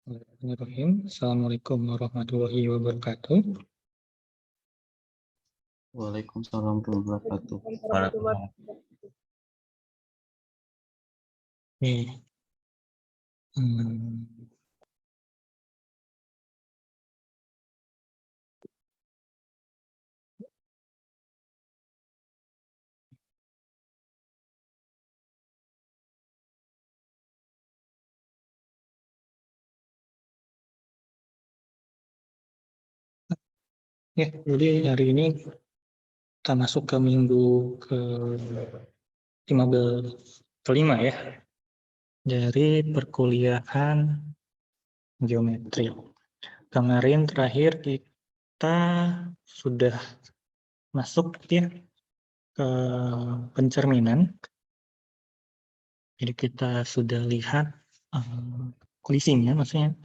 Bismillahirrahmanirrahim. Assalamualaikum warahmatullahi wabarakatuh. Waalaikumsalam warahmatullahi wabarakatuh. Nih, hmm, ya, jadi hari ini kita masuk ke minggu ke 15 kelima ya dari perkuliahan geometri. Kemarin terakhir kita sudah masuk ya ke pencerminan. Jadi kita sudah lihat kondisinya, maksudnya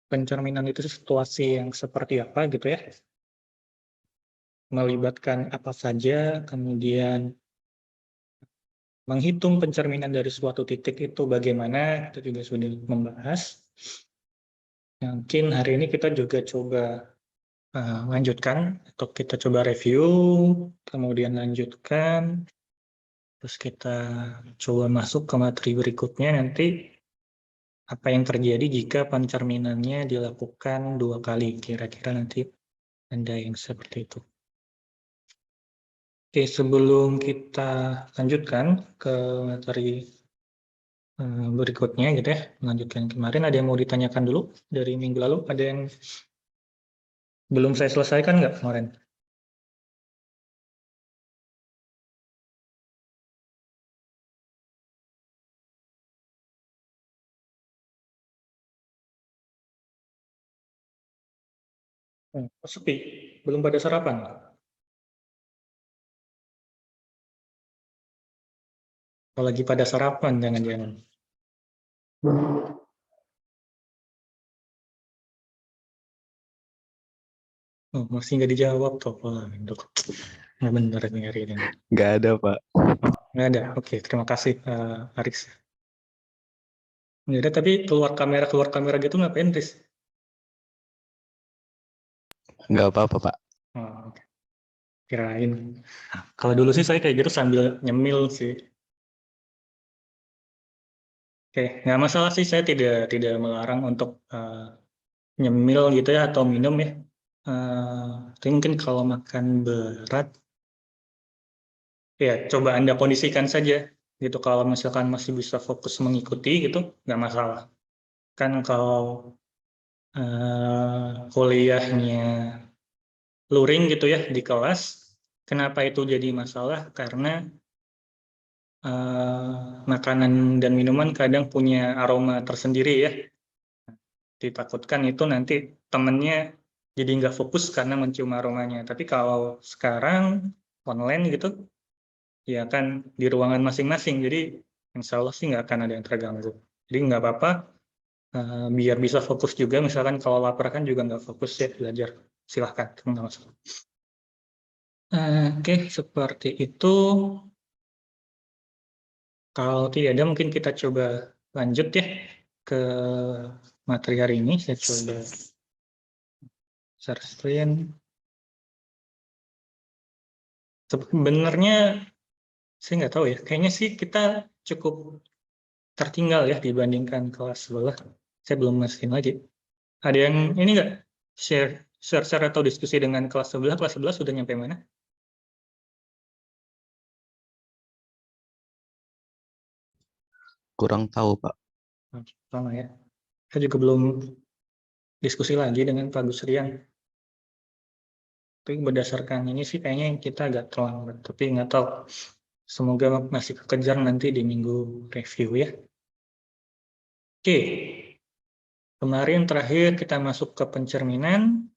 pencerminan itu situasi yang seperti apa gitu ya, melibatkan apa saja, kemudian menghitung pencerminan dari suatu titik itu bagaimana, kita juga sudah membahas. Mungkin hari ini kita juga coba lanjutkan, atau kita coba review, kemudian lanjutkan, terus kita coba masuk ke materi berikutnya nanti, apa yang terjadi jika pencerminannya dilakukan 2 kali, kira-kira nanti ada yang seperti itu. Oke, sebelum kita lanjutkan ke materi berikutnya gitu ya, melanjutkan kemarin, ada yang mau ditanyakan dulu dari minggu lalu? Ada yang belum saya selesaikan nggak kemarin? Sepi, belum pada sarapan. Kalau lagi pada sarapan, jangan-jangan. Oh, masih nggak dijawab toh. Nggak benar nih hari ini. Nggak ada, Pak. Nggak ada. Oke, terima kasih Aris. Nggak ada, tapi keluar kamera gitu ngapain, Riz? Nggak apa-apa, Pak. Oh, oke. Kirain. Kalau dulu sih saya kayak gitu sambil nyemil sih. Oke, nggak masalah sih, saya tidak melarang untuk nyemil gitu ya atau minum ya. Tapi mungkin kalau makan berat, ya coba Anda kondisikan saja gitu. Kalau misalkan masih bisa fokus mengikuti gitu, nggak masalah. Kan kalau kuliahnya luring gitu ya di kelas, kenapa itu jadi masalah? Karena makanan dan minuman kadang punya aroma tersendiri ya. Ditakutkan itu nanti temennya jadi nggak fokus karena mencium aromanya. Tapi kalau sekarang online gitu, ya kan di ruangan masing-masing, jadi insya Allah sih nggak akan ada yang terganggu. Jadi nggak apa-apa, biar bisa fokus juga. Misalkan kalau lapar kan juga nggak fokus ya belajar, silahkan, nggak masalah. Oke, seperti itu. Kalau tidak ada, mungkin kita coba lanjut ya ke materi hari ini. Saya coba share screen. Sebenarnya saya nggak tahu ya, kayaknya sih kita cukup tertinggal ya dibandingkan kelas sebelah. Saya belum masukin lagi. Ada yang ini nggak share atau diskusi dengan kelas sebelah? Kelas sebelah sudah nyampe mana? Kurang tahu, Pak. Sama ya. Saya juga belum diskusi lagi dengan Pak Gusrian. Tapi berdasarkan ini sih kayaknya kita agak terlambat. Tapi nggak tahu. Semoga masih kekejar nanti di minggu review ya. Oke. Kemarin terakhir kita masuk ke pencerminan.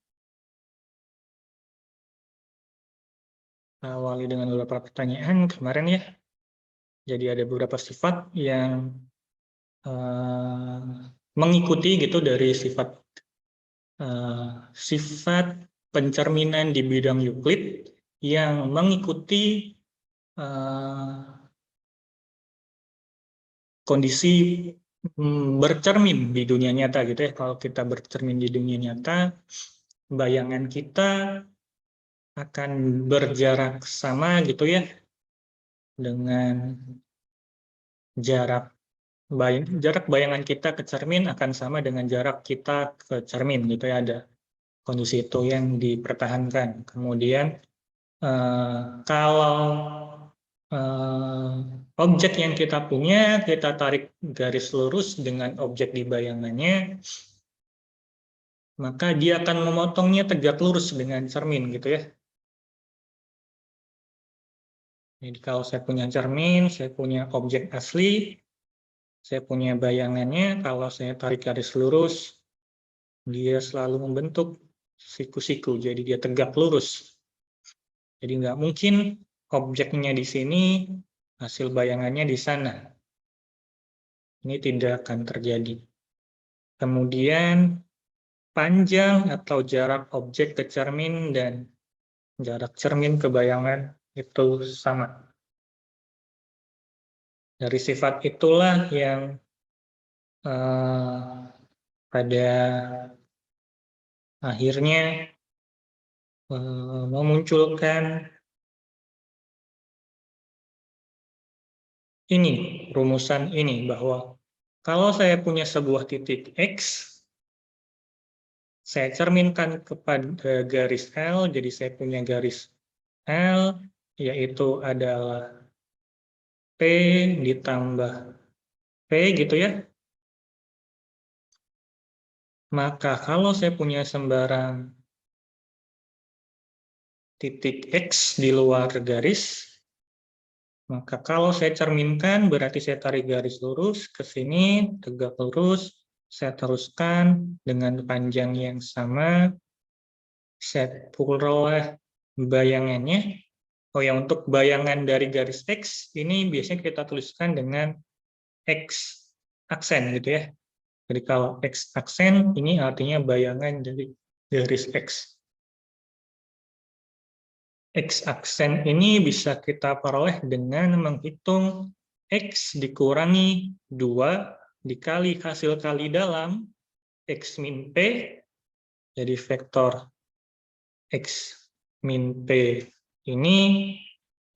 Awali dengan beberapa pertanyaan kemarin ya. Jadi ada beberapa sifat yang mengikuti gitu dari sifat pencerminan di bidang Euclid yang mengikuti kondisi bercermin di dunia nyata gitu ya. Kalau kita bercermin di dunia nyata, bayangan kita akan berjarak sama gitu ya dengan jarak bayangan kita ke cermin akan sama dengan jarak kita ke cermin gitu ya, ada kondisi itu yang dipertahankan. Kemudian kalau objek yang kita punya, kita tarik garis lurus dengan objek di bayangannya, maka dia akan memotongnya tegak lurus dengan cermin gitu ya. Jadi kalau saya punya cermin, saya punya objek asli, saya punya bayangannya, kalau saya tarik garis lurus, dia selalu membentuk siku-siku, jadi dia tegak lurus. Jadi nggak mungkin objeknya di sini, hasil bayangannya di sana. Ini tidak akan terjadi. Kemudian panjang atau jarak objek ke cermin dan jarak cermin ke bayangan itu sama. Dari sifat itulah yang pada akhirnya memunculkan ini, rumusan ini, bahwa kalau saya punya sebuah titik X, saya cerminkan kepada garis L, jadi saya punya garis L, yaitu adalah P ditambah P gitu ya. Maka kalau saya punya sembarang titik X di luar garis, maka kalau saya cerminkan berarti saya tarik garis lurus ke sini, tegak lurus, saya teruskan dengan panjang yang sama, saya peroleh bayangannya. Oh ya, untuk bayangan dari garis X, ini biasanya kita tuliskan dengan X aksen gitu ya. Jadi kalau X aksen, ini artinya bayangan dari garis X. X aksen ini bisa kita peroleh dengan menghitung X dikurangi 2 dikali hasil kali dalam X min P, jadi vektor X min P ini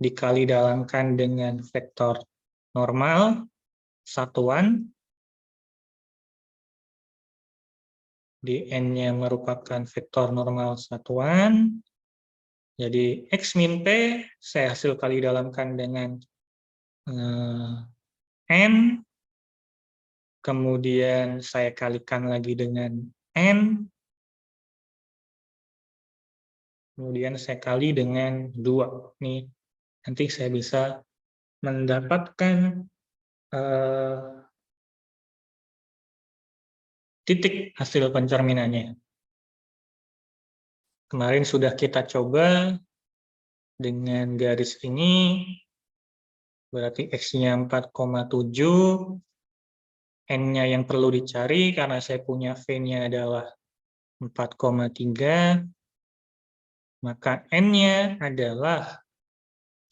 dikali dalamkan dengan vektor normal satuan, di N-nya merupakan vektor normal satuan. Jadi X min P saya hasil kali dalamkan dengan N, kemudian saya kalikan lagi dengan N, kemudian saya kali dengan 2. Nih, nanti saya bisa mendapatkan titik hasil pencerminannya. Kemarin sudah kita coba dengan garis ini, berarti X-nya 4,7, N-nya yang perlu dicari karena saya punya V-nya adalah 4,3, maka N-nya adalah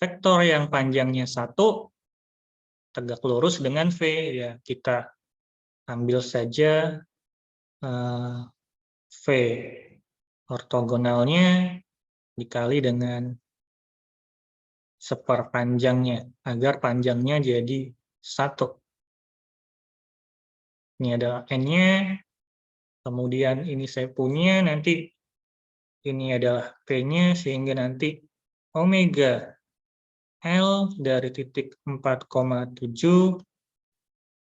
vektor yang panjangnya 1, tegak lurus dengan V. Ya, kita ambil saja V ortogonalnya dikali dengan seperpanjangnya, agar panjangnya jadi 1. Ini adalah N-nya, kemudian ini saya punya, nanti ini adalah P-nya, sehingga nanti omega L dari titik 4,7,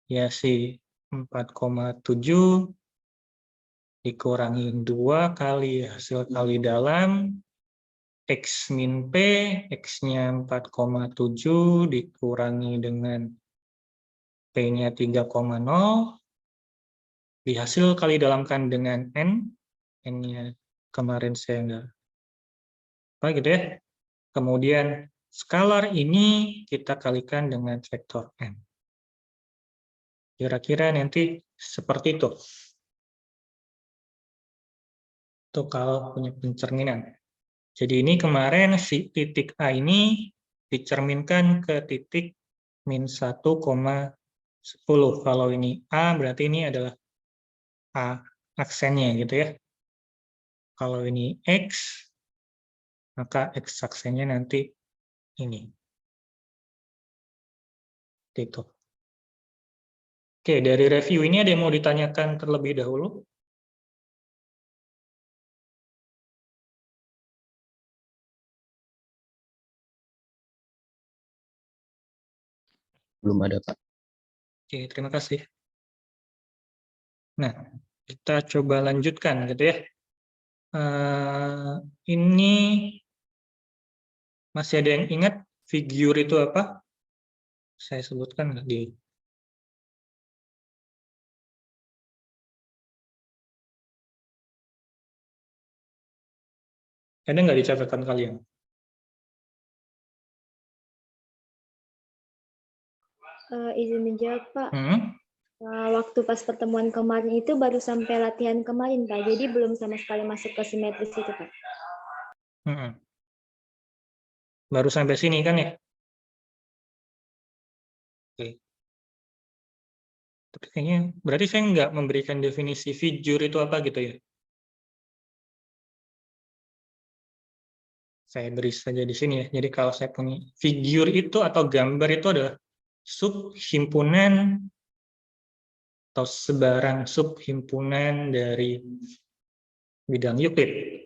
ya si 4,7 dikurangi 2 kali hasil kali dalam X min P, X-nya 4,7 dikurangi dengan P-nya 3,0, dihasil kali dalamkan dengan N, N-nya kemarin saya enggak apa gitu ya. Kemudian skalar ini kita kalikan dengan vektor N. Kira-kira nanti seperti itu. Itu kalau punya pencerminan. Jadi ini kemarin si titik A ini dicerminkan ke titik min 1,1. 10. Kalau ini A, berarti ini adalah A aksennya gitu ya. Kalau ini X, maka X aksennya nanti ini. Gitu. Oke, dari review ini ada yang mau ditanyakan terlebih dahulu? Belum ada, Pak. Oke, terima kasih. Nah, kita coba lanjutkan gitu ya. Ini masih ada yang ingat figure itu apa? Saya sebutkan nggak di... Ada nggak di catatan kalian? Izin menjawab, Pak. Hmm? Waktu pas pertemuan kemarin itu baru sampai latihan kemarin, Pak. Jadi belum sama sekali masuk ke simetris itu, Pak. Hmm. Baru sampai sini kan ya? Oke. Tapi kayaknya berarti saya nggak memberikan definisi figure itu apa gitu ya? Saya beri saja di sini ya. Jadi kalau saya punya figure itu atau gambar itu adalah subhimpunan atau sebarang subhimpunan dari bidang Euclid.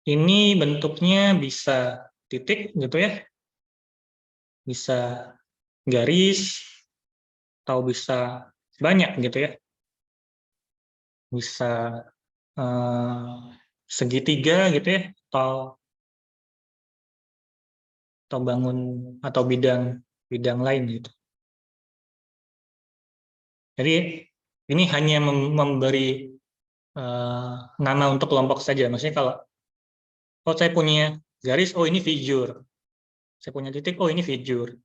Ini bentuknya bisa titik gitu ya, bisa garis, atau bisa banyak gitu ya. Bisa segitiga gitu ya, atau bangun atau bidang lain gitu. Jadi ini hanya memberi nama untuk kelompok saja. Maksudnya kalau saya punya garis, oh ini figure. Saya punya titik, oh ini figure.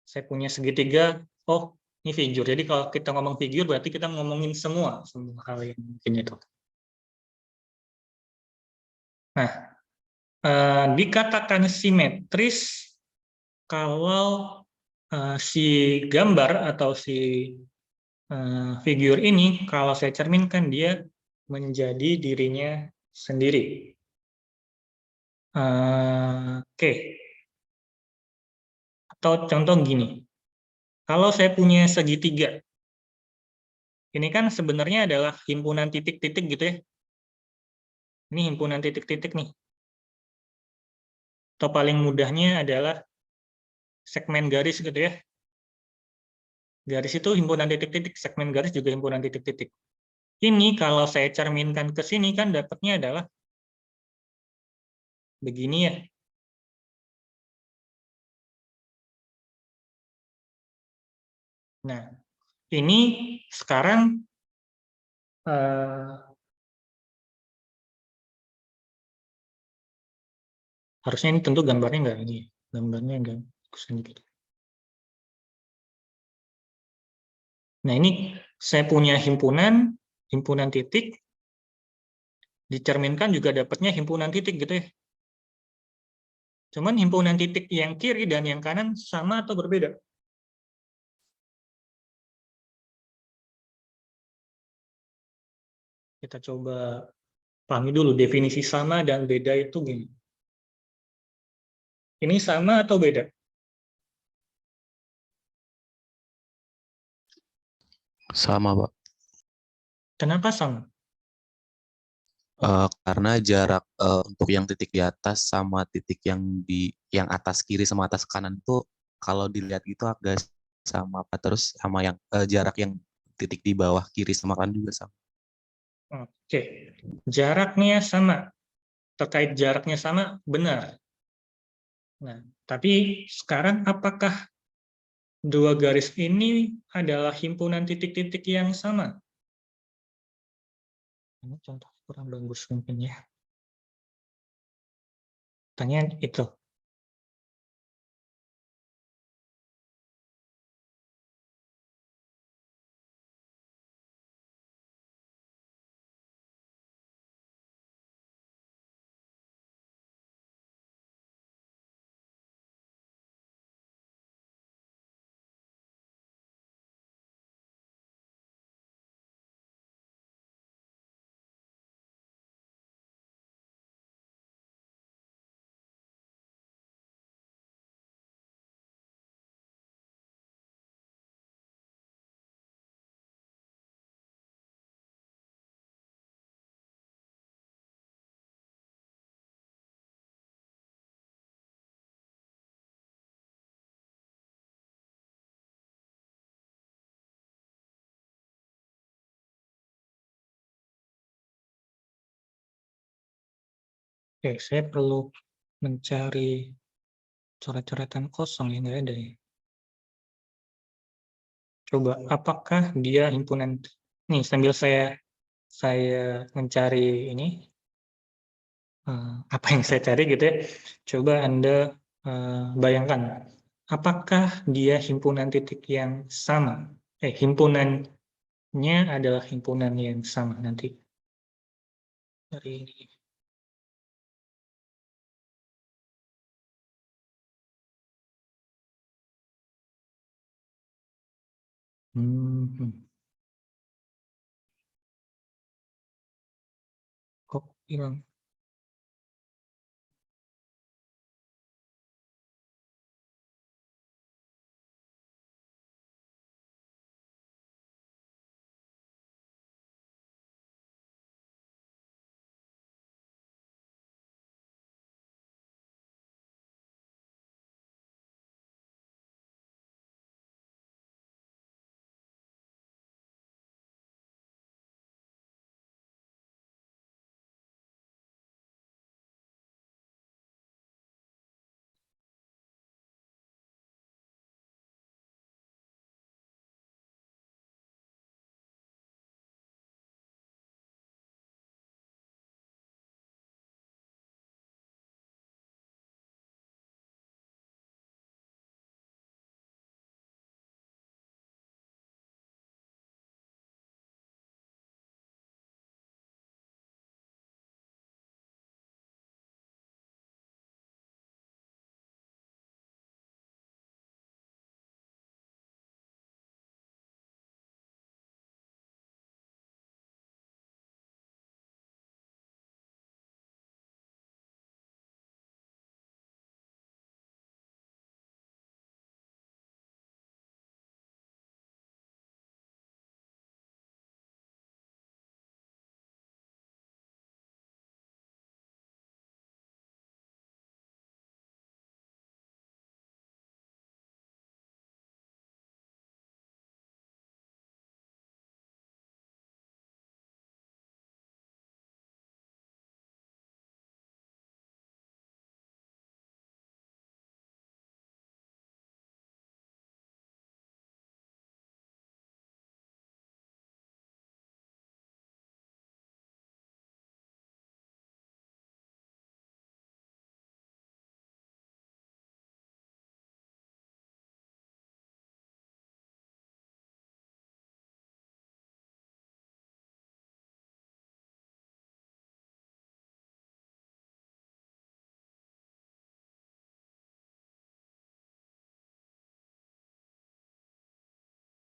Saya punya segitiga, oh ini figure. Jadi kalau kita ngomong figure berarti kita ngomongin semua hal yang mungkin itu. Nah, dikatakan simetris kalau si gambar atau si figure ini kalau saya cerminkan dia menjadi dirinya sendiri. Oke. Atau contoh gini, kalau saya punya segitiga, ini kan sebenarnya adalah himpunan titik-titik gitu ya. Ini himpunan titik-titik nih. Atau paling mudahnya adalah segmen garis gitu ya. Garis itu himpunan titik-titik, segmen garis juga himpunan titik-titik. Ini kalau saya cerminkan ke sini kan dapatnya adalah begini ya. Nah, ini sekarang harusnya ini tentu gambarnya nggak ini, gambarnya nggak kesini gitu. Nah, ini saya punya himpunan titik, dicerminkan juga dapatnya himpunan titik gitu ya. Cuman himpunan titik yang kiri dan yang kanan sama atau berbeda? Kita coba pahami dulu definisi sama dan beda itu gini. Ini sama atau beda? Sama, Pak. Kenapa sama? Karena jarak untuk yang titik di atas sama titik yang atas kiri sama atas kanan itu kalau dilihat gitu agak sama, Pak. Terus sama yang jarak yang titik di bawah kiri sama kanan juga sama. Oke, jaraknya sama. Terkait jaraknya sama, benar. Nah, tapi sekarang apakah dua garis ini adalah himpunan titik-titik yang sama? Ini contoh kurang bagus mungkin ya. Pertanyaan itu. Oke, saya perlu mencari coret-coretan kosong yang nggak ada ya. Coba, apakah dia himpunan? Nih, sambil saya mencari ini, apa yang saya cari gitu ya. Coba Anda bayangkan, apakah dia himpunan titik yang sama? Himpunannya adalah himpunan yang sama nanti. Dari ini. Kok hilang?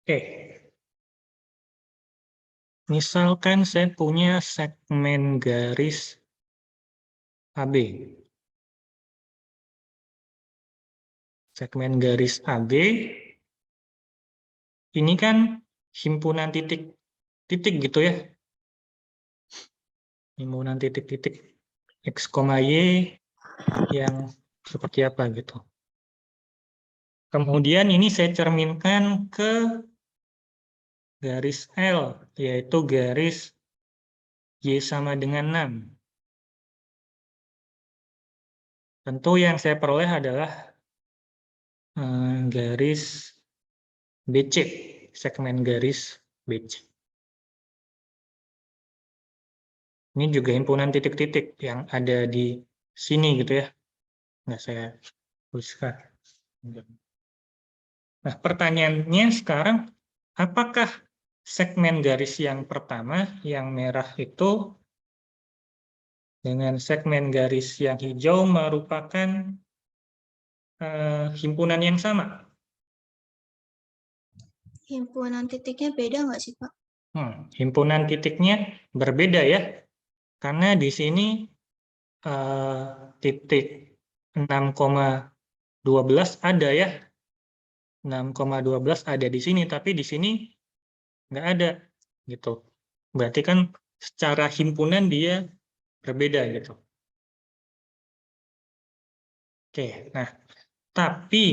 Oke, misalkan saya punya segmen garis AB. Segmen garis AB, ini kan himpunan titik-titik gitu ya. Himpunan titik-titik X, Y yang seperti apa gitu. Kemudian ini saya cerminkan ke garis L, yaitu garis Y sama dengan 6. Tentu yang saya peroleh adalah garis BC, segmen garis BC. Ini juga himpunan titik-titik yang ada di sini gitu ya. Nggak saya tuliskan. Nah, pertanyaannya sekarang, apakah segmen garis yang pertama, yang merah itu, dengan segmen garis yang hijau merupakan himpunan yang sama? Himpunan titiknya beda nggak sih, Pak? Himpunan titiknya berbeda ya, karena di sini titik 6,12 ada ya, 6,12 ada di sini, tapi di sini nggak ada gitu. Berarti kan secara himpunan dia berbeda gitu. Oke, nah tapi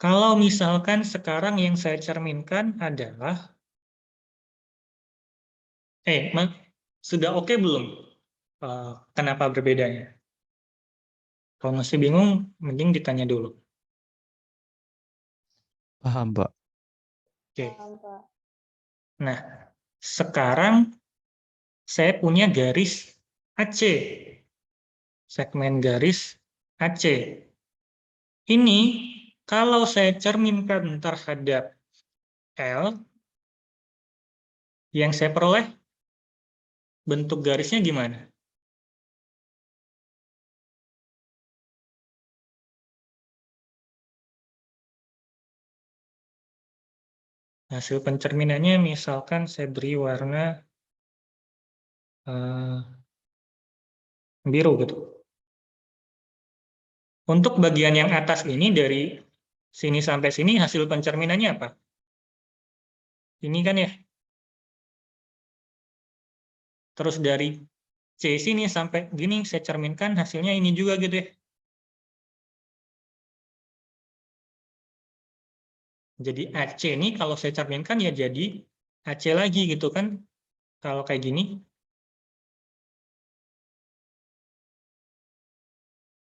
kalau misalkan sekarang yang saya cerminkan adalah sudah oke belum? Kenapa berbedanya? Kalau masih bingung, mending ditanya dulu. Paham, Pak. Oke. Paham, Pak. Nah, sekarang saya punya garis AC. Segmen garis AC. Ini kalau saya cerminkan terhadap L, yang saya peroleh bentuk garisnya gimana? Hasil pencerminannya misalkan saya beri warna biru gitu. Untuk bagian yang atas ini dari sini sampai sini hasil pencerminannya apa? Ini kan ya. Terus dari C sini sampai gini saya cerminkan hasilnya ini juga gitu ya. Jadi AC ini kalau saya cerminkan ya jadi AC lagi gitu kan. Kalau kayak gini.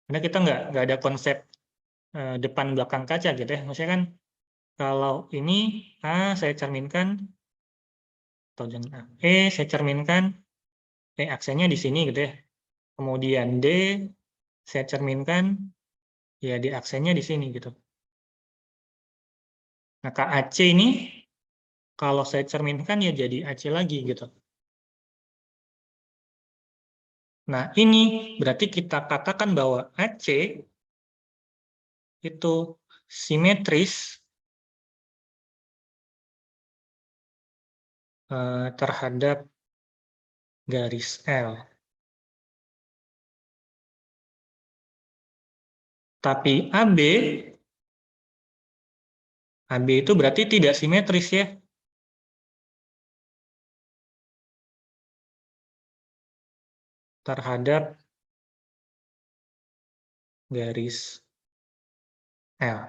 Karena kita nggak ada konsep depan belakang kaca gitu ya. Maksudnya kan kalau ini A saya cerminkan, atau jangan A, E saya cerminkan, aksennya di sini gitu ya. Kemudian D saya cerminkan, ya di aksennya di sini gitu. Nah, AC ini kalau saya cerminkan ya jadi AC lagi gitu. Nah, ini berarti kita katakan bahwa AC itu simetris terhadap garis L. Tapi AB itu berarti tidak simetris ya. Terhadap garis L.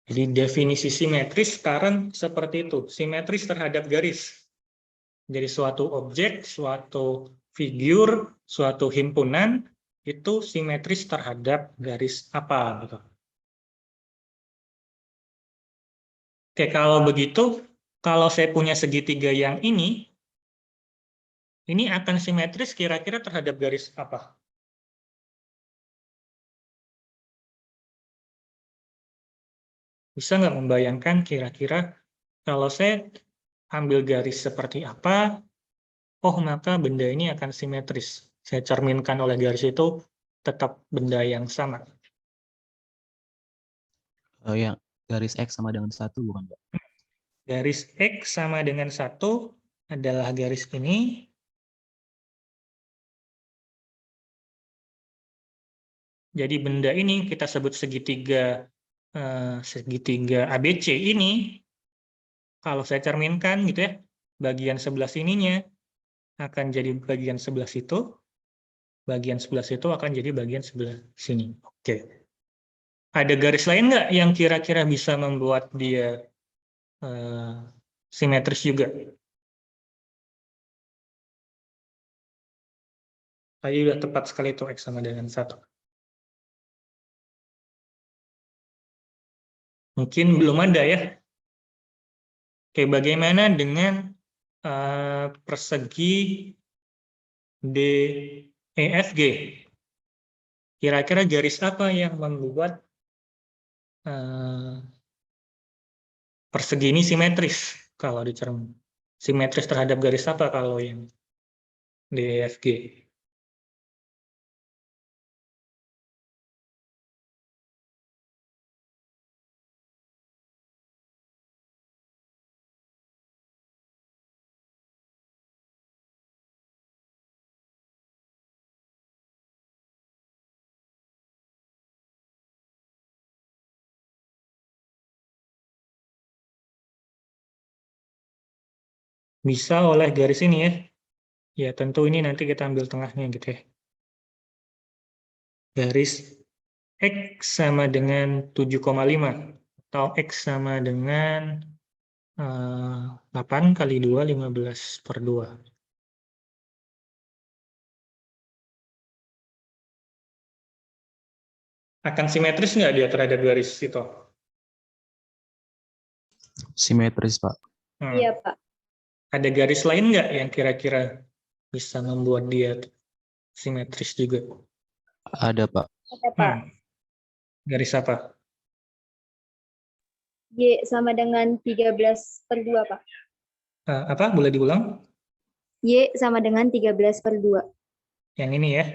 Jadi definisi simetris sekarang seperti itu. Simetris terhadap garis. Jadi suatu objek, suatu figur, suatu himpunan, itu simetris terhadap garis apa gitu. Oke, kalau begitu, kalau saya punya segitiga yang ini akan simetris kira-kira terhadap garis apa? Bisa nggak membayangkan kira-kira kalau saya ambil garis seperti apa, oh maka benda ini akan simetris. Saya cerminkan oleh garis itu tetap benda yang sama. Yang garis X sama dengan 1 bukan, Pak? Garis X sama dengan 1 adalah garis ini. Jadi benda ini kita sebut segitiga ABC ini, kalau saya cerminkan gitu ya, bagian sebelah sininya akan jadi bagian sebelah situ, bagian sebelah situ akan jadi bagian sebelah sini. Oke. Ada garis lain nggak yang kira-kira bisa membuat dia simetris juga? Tadi udah tepat sekali itu X sama dengan 1. Mungkin belum ada ya. Oke, bagaimana dengan persegi DEFG? Kira-kira garis apa yang membuat persegi ini simetris kalau dicermin? Simetris terhadap garis apa kalau yang DEFG? Bisa oleh garis ini ya. Ya tentu ini nanti kita ambil tengahnya gitu ya. Garis X sama dengan 7,5 atau X sama dengan 8 kali 2, 15/2. Akan simetris nggak dia terhadap garis itu? Simetris, Pak. Iya, Pak. Ada garis lain nggak yang kira-kira bisa membuat dia simetris juga? Ada, Pak. Ada, Pak. Garis apa? Y sama dengan 13/2, Pak. Apa? Boleh diulang? Y sama dengan 13/2. Yang ini ya.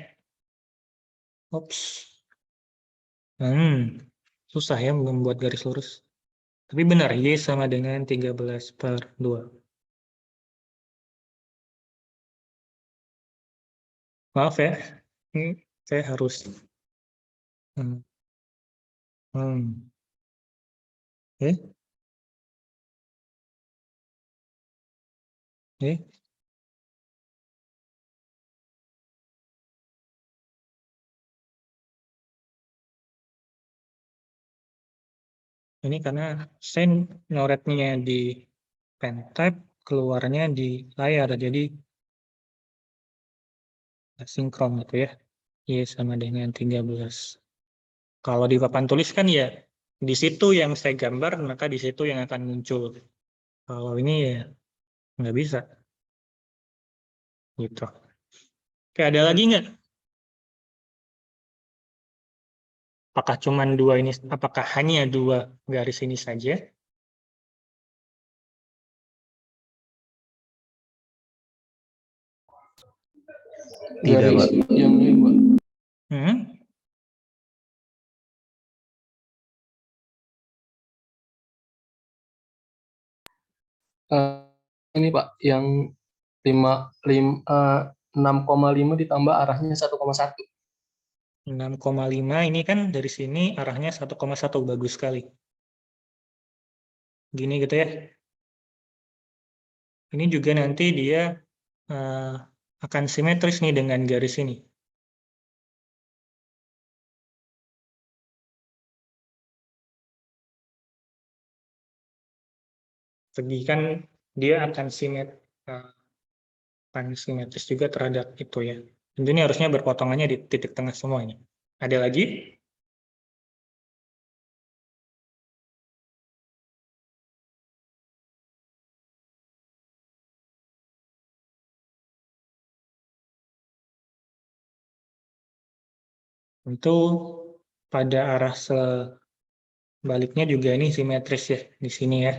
Ops. Susah ya membuat garis lurus. Tapi benar, Y sama dengan 13/2. Maaf ya, ini saya harus. Hmm. Oke. Oke. Ini karena saya nyoretnya di pen type, keluarnya di layar, jadi nggak sinkron gitu ya. Y sama dengan 13. Kalau di papan tulis kan ya, di situ yang saya gambar, maka di situ yang akan muncul. Kalau ini ya nggak bisa. Gitu. Oke, ada lagi nggak? Apakah hanya dua garis ini saja? Tidak, Garis Pak. yang lain, Pak. Hmm? Ini Pak, yang 6,5 ditambah arahnya 1,1. 6,5 ini kan dari sini arahnya 1,1, bagus sekali. Gini gitu ya. Ini juga nanti dia akan simetris nih dengan garis ini. Segi kan dia akan simetris juga terhadap itu ya. Tentunya harusnya berpotongannya di titik tengah semuanya. Ada lagi? Tentu pada arah sebaliknya juga ini simetris ya di sini ya.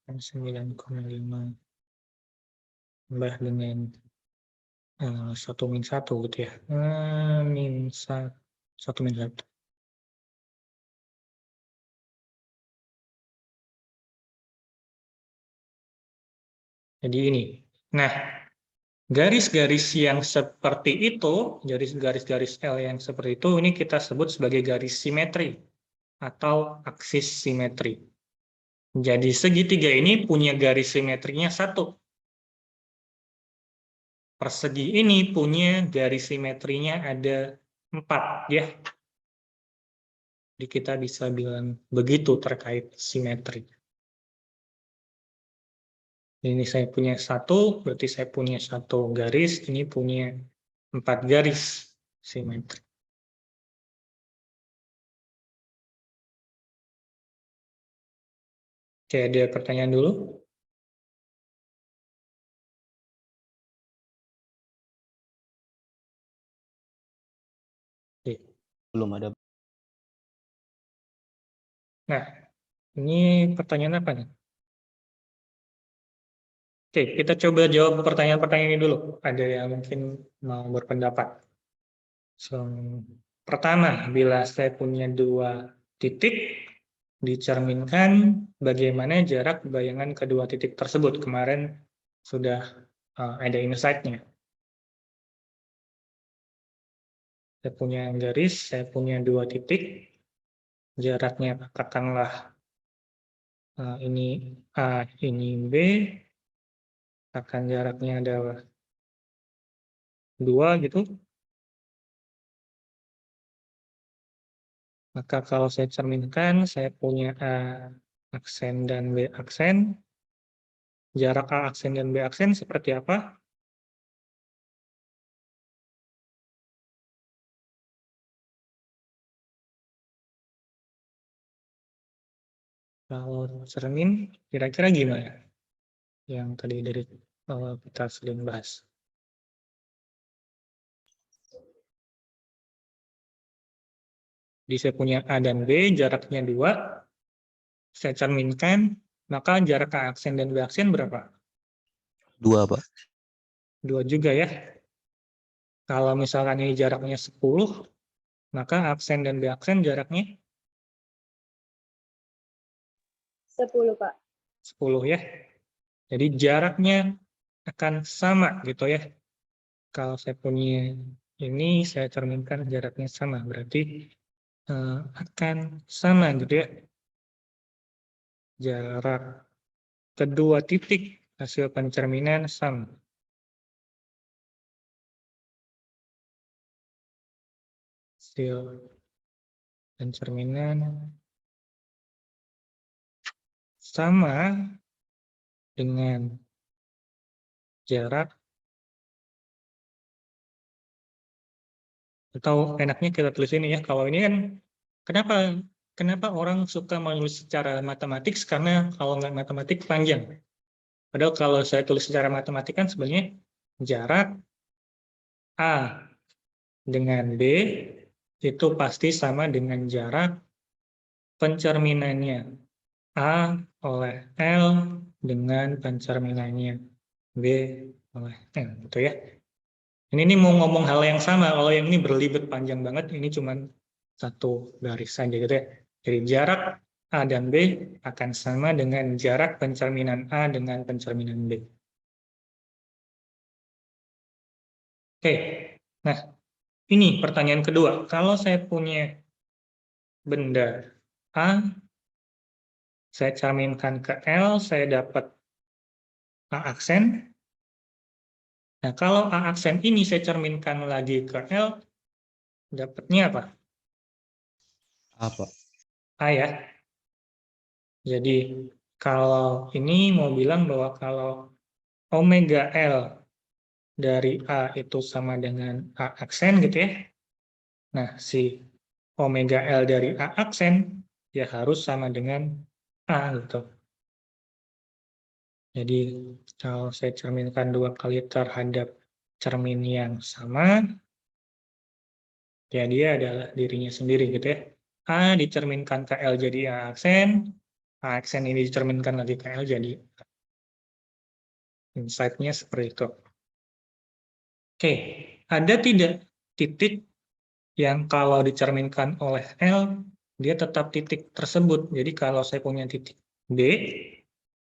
9,5 tambah dengan 1-1 gitu ya. Min 1-1. Jadi ini. Nah, garis-garis yang seperti itu, garis-garis L yang seperti itu, ini kita sebut sebagai garis simetri atau aksis simetri. Jadi segitiga ini punya garis simetrinya 1. Persegi ini punya garis simetrinya ada 4 ya. Jadi kita bisa bilang begitu terkait simetri. Ini saya punya 1, berarti saya punya 1 garis, ini punya 4 garis simetri. Oke, ada pertanyaan dulu? Oke. Belum ada. Nah, ini pertanyaan apa nih? Oke, kita coba jawab pertanyaan-pertanyaan ini dulu. Ada yang mungkin mau berpendapat. Pertama, bila saya punya 2 titik, dicerminkan bagaimana jarak bayangan kedua titik tersebut. Kemarin sudah ada insight-nya. Saya punya garis, saya punya 2 titik, jaraknya katakanlah ini A, ini B, akan jaraknya adalah 2 gitu. Maka kalau saya cerminkan, saya punya A aksen dan B aksen. Jarak A aksen dan B aksen seperti apa? Kalau cermin, kira-kira gimana? Yang tadi dari kita sering bahas. Jadi saya punya A dan B, jaraknya 2. Saya cerminkan, maka jarak A aksen dan B aksen berapa? 2, Pak. 2 juga ya. Kalau misalkan ini jaraknya 10, maka aksen dan B aksen jaraknya 10, Pak. 10 ya. Jadi jaraknya akan sama gitu ya. Kalau saya punya ini, saya cerminkan jaraknya sama. Berarti akan sama gitu ya. Jarak kedua titik hasil pencerminan sama. Hasil pencerminan sama dengan jarak, atau enaknya kita tulis ini ya. Kalau ini kan kenapa orang suka menulis secara matematik? Karena kalau nggak matematik panjang. Padahal kalau saya tulis secara matematik kan sebenarnya jarak A dengan B itu pasti sama dengan jarak pencerminannya A oleh L dengan pencerminannya B oleh L, gitu ya. Ini mau ngomong hal yang sama, kalau yang ini berlibet panjang banget, ini cuma satu garis saja gitu ya. Jadi jarak A dan B akan sama dengan jarak pencerminan A dengan pencerminan B. Oke, nah ini pertanyaan kedua. Kalau saya punya benda A, saya cerminkan ke L, saya dapat A aksen. Nah, kalau A aksen ini saya cerminkan lagi ke L, dapatnya apa? Apa? A ya. Jadi, kalau ini mau bilang bahwa kalau omega L dari A itu sama dengan A aksen gitu ya. Nah, si omega L dari A aksen ya harus sama dengan A gitu. Jadi, kalau saya cerminkan 2 kali terhadap cermin yang sama, ya dia adalah dirinya sendiri gitu ya. A dicerminkan ke L jadi A aksen, A aksen ini dicerminkan lagi ke L jadi A. Insight-nya seperti itu. Oke, ada tidak titik yang kalau dicerminkan oleh L, dia tetap titik tersebut. Jadi kalau saya punya titik B,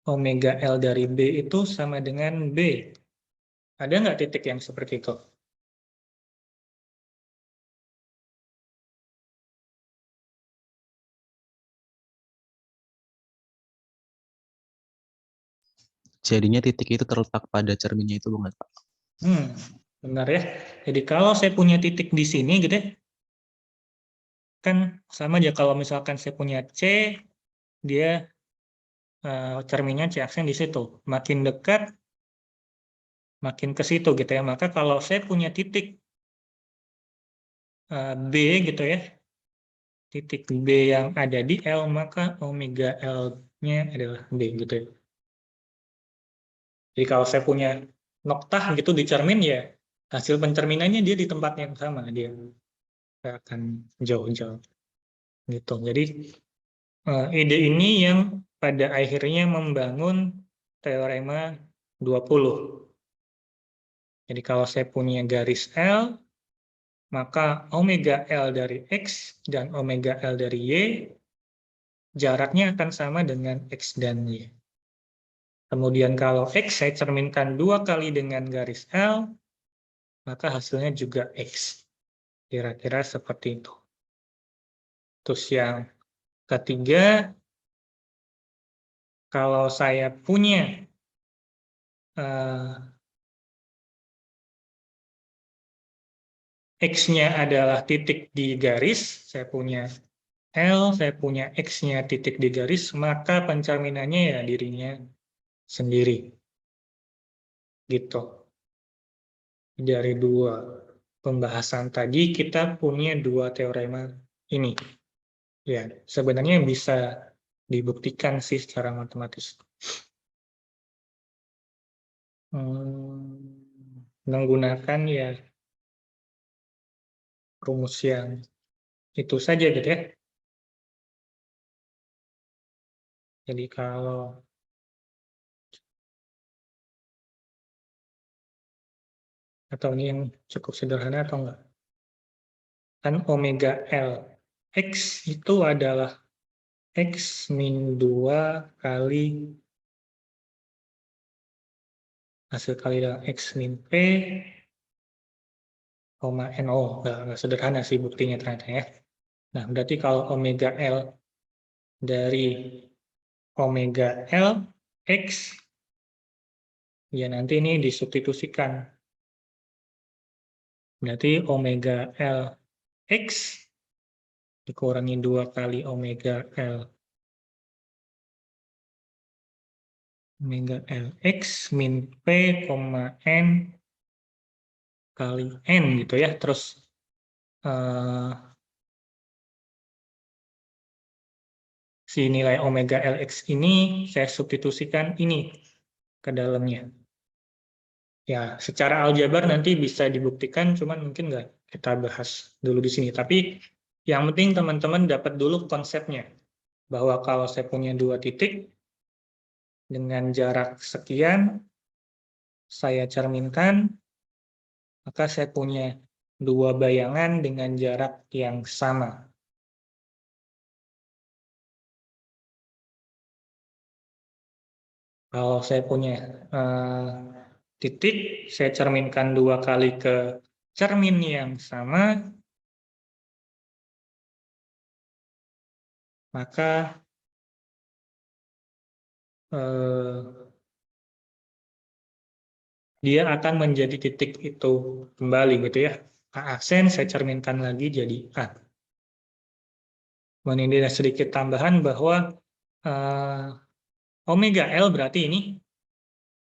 omega L dari B itu sama dengan B. Ada nggak titik yang seperti itu? Jadinya titik itu terletak pada cerminnya itu bukan, Pak? Benar ya. Jadi kalau saya punya titik di sini gitu ya, kan sama aja kalau misalkan saya punya C, dia cerminnya C aksen di situ. Makin dekat, makin ke situ gitu ya. Maka kalau saya punya titik B gitu ya, titik B yang ada di L, maka omega L-nya adalah B gitu ya. Jadi kalau saya punya noktah gitu di cermin ya, hasil pencerminannya dia di tempat yang sama, dia nggak akan jauh-jauh gitu. Jadi ide ini yang pada akhirnya membangun teorema 20. Jadi kalau saya punya garis L, maka omega L dari X dan omega L dari Y, jaraknya akan sama dengan X dan Y. Kemudian kalau X saya cerminkan 2 kali dengan garis L, maka hasilnya juga X. Kira-kira seperti itu. Terus yang ketiga, kalau saya punya X-nya adalah titik di garis, saya punya L, saya punya X-nya titik di garis, maka pencerminannya ya dirinya sendiri. Gitu. Dari 2 pembahasan tadi, kita punya 2 teorema ini. Ya, sebenarnya bisa dibuktikan sih secara matematis. Menggunakan ya rumus yang itu saja gitu ya. Jadi kalau atau ini yang cukup sederhana atau enggak? Kan omega L X itu adalah X min 2 kali hasil kali dengan X min P, NO. Nggak sederhana sih buktinya ternyata ya. Nah, berarti kalau omega L dari omega L X, ya nanti ini disubstitusikan. Berarti omega L X dikurangi 2 kali omega L X min P, N kali N gitu ya. Terus si nilai omega Lx ini saya substitusikan ini ke dalamnya. Ya, secara aljabar nanti bisa dibuktikan, cuman mungkin nggak kita bahas dulu di sini. Tapi yang penting teman-teman dapat dulu konsepnya. Bahwa kalau saya punya 2 titik, dengan jarak sekian, saya cerminkan, maka saya punya 2 bayangan dengan jarak yang sama. Kalau saya punya titik, saya cerminkan 2 kali ke cermin yang sama, maka dia akan menjadi titik itu kembali gitu ya. A aksen saya cerminkan lagi jadi A. Dan ini ada sedikit tambahan bahwa omega L berarti ini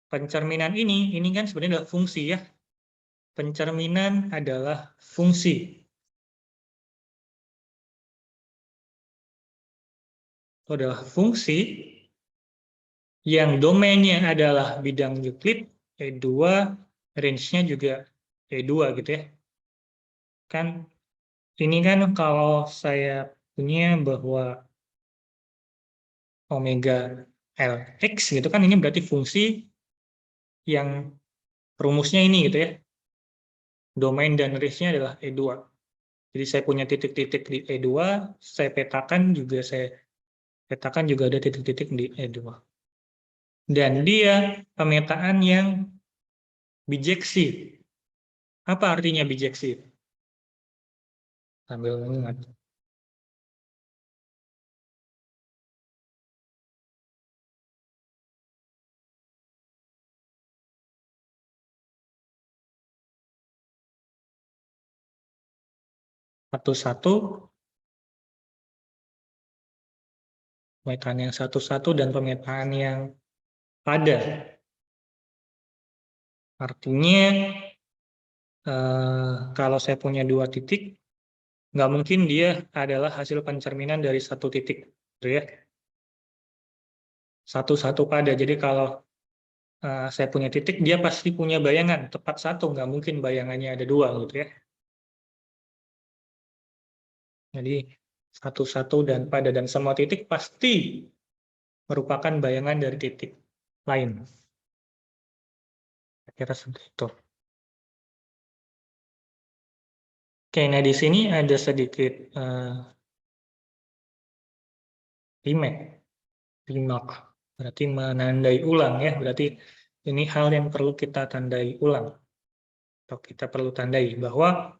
pencerminan ini kan sebenarnya adalah fungsi ya. Pencerminan adalah fungsi. Itu adalah fungsi yang domainnya adalah bidang Euclid E2, range-nya juga E2 gitu ya. Kan ini kan kalau saya punya bahwa omega Lx gitu kan ini berarti fungsi yang rumusnya ini gitu ya. Domain dan range-nya adalah E2. Jadi saya punya titik-titik di E2, saya petakan juga ada titik-titik di E2. Dan dia pemetaan yang bijeksi. Apa artinya bijeksi? Sambil mengingat. Satu-satu, pemetaan yang satu-satu dan pemetaan yang pada. Artinya kalau saya punya 2 titik, nggak mungkin dia adalah hasil pencerminan dari 1 titik, gitu ya. Satu-satu pada. Jadi kalau saya punya titik, dia pasti punya bayangan tepat 1, nggak mungkin bayangannya ada 2, gitu ya. Jadi satu-satu dan pada, dan semua titik pasti merupakan bayangan dari titik lain. Saya kira seperti itu. Oke, nah di sini ada sedikit remark, berarti menandai ulang ya, berarti ini hal yang perlu kita tandai ulang, atau kita perlu tandai bahwa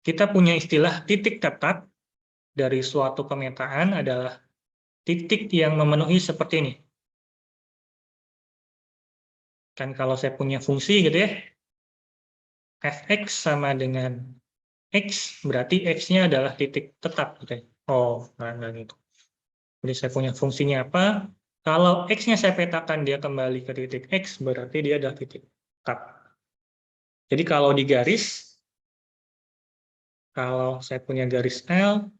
kita punya istilah titik tepat dari suatu pemetaan adalah titik yang memenuhi seperti ini. Kan kalau saya punya fungsi gitu ya, fx sama dengan x, berarti x-nya adalah titik tetap gitu ya. Oh, enggak gitu. Jadi saya punya fungsinya apa? Kalau x-nya saya petakan dia kembali ke titik x, berarti dia adalah titik tetap. Jadi kalau di garis, kalau saya punya garis L,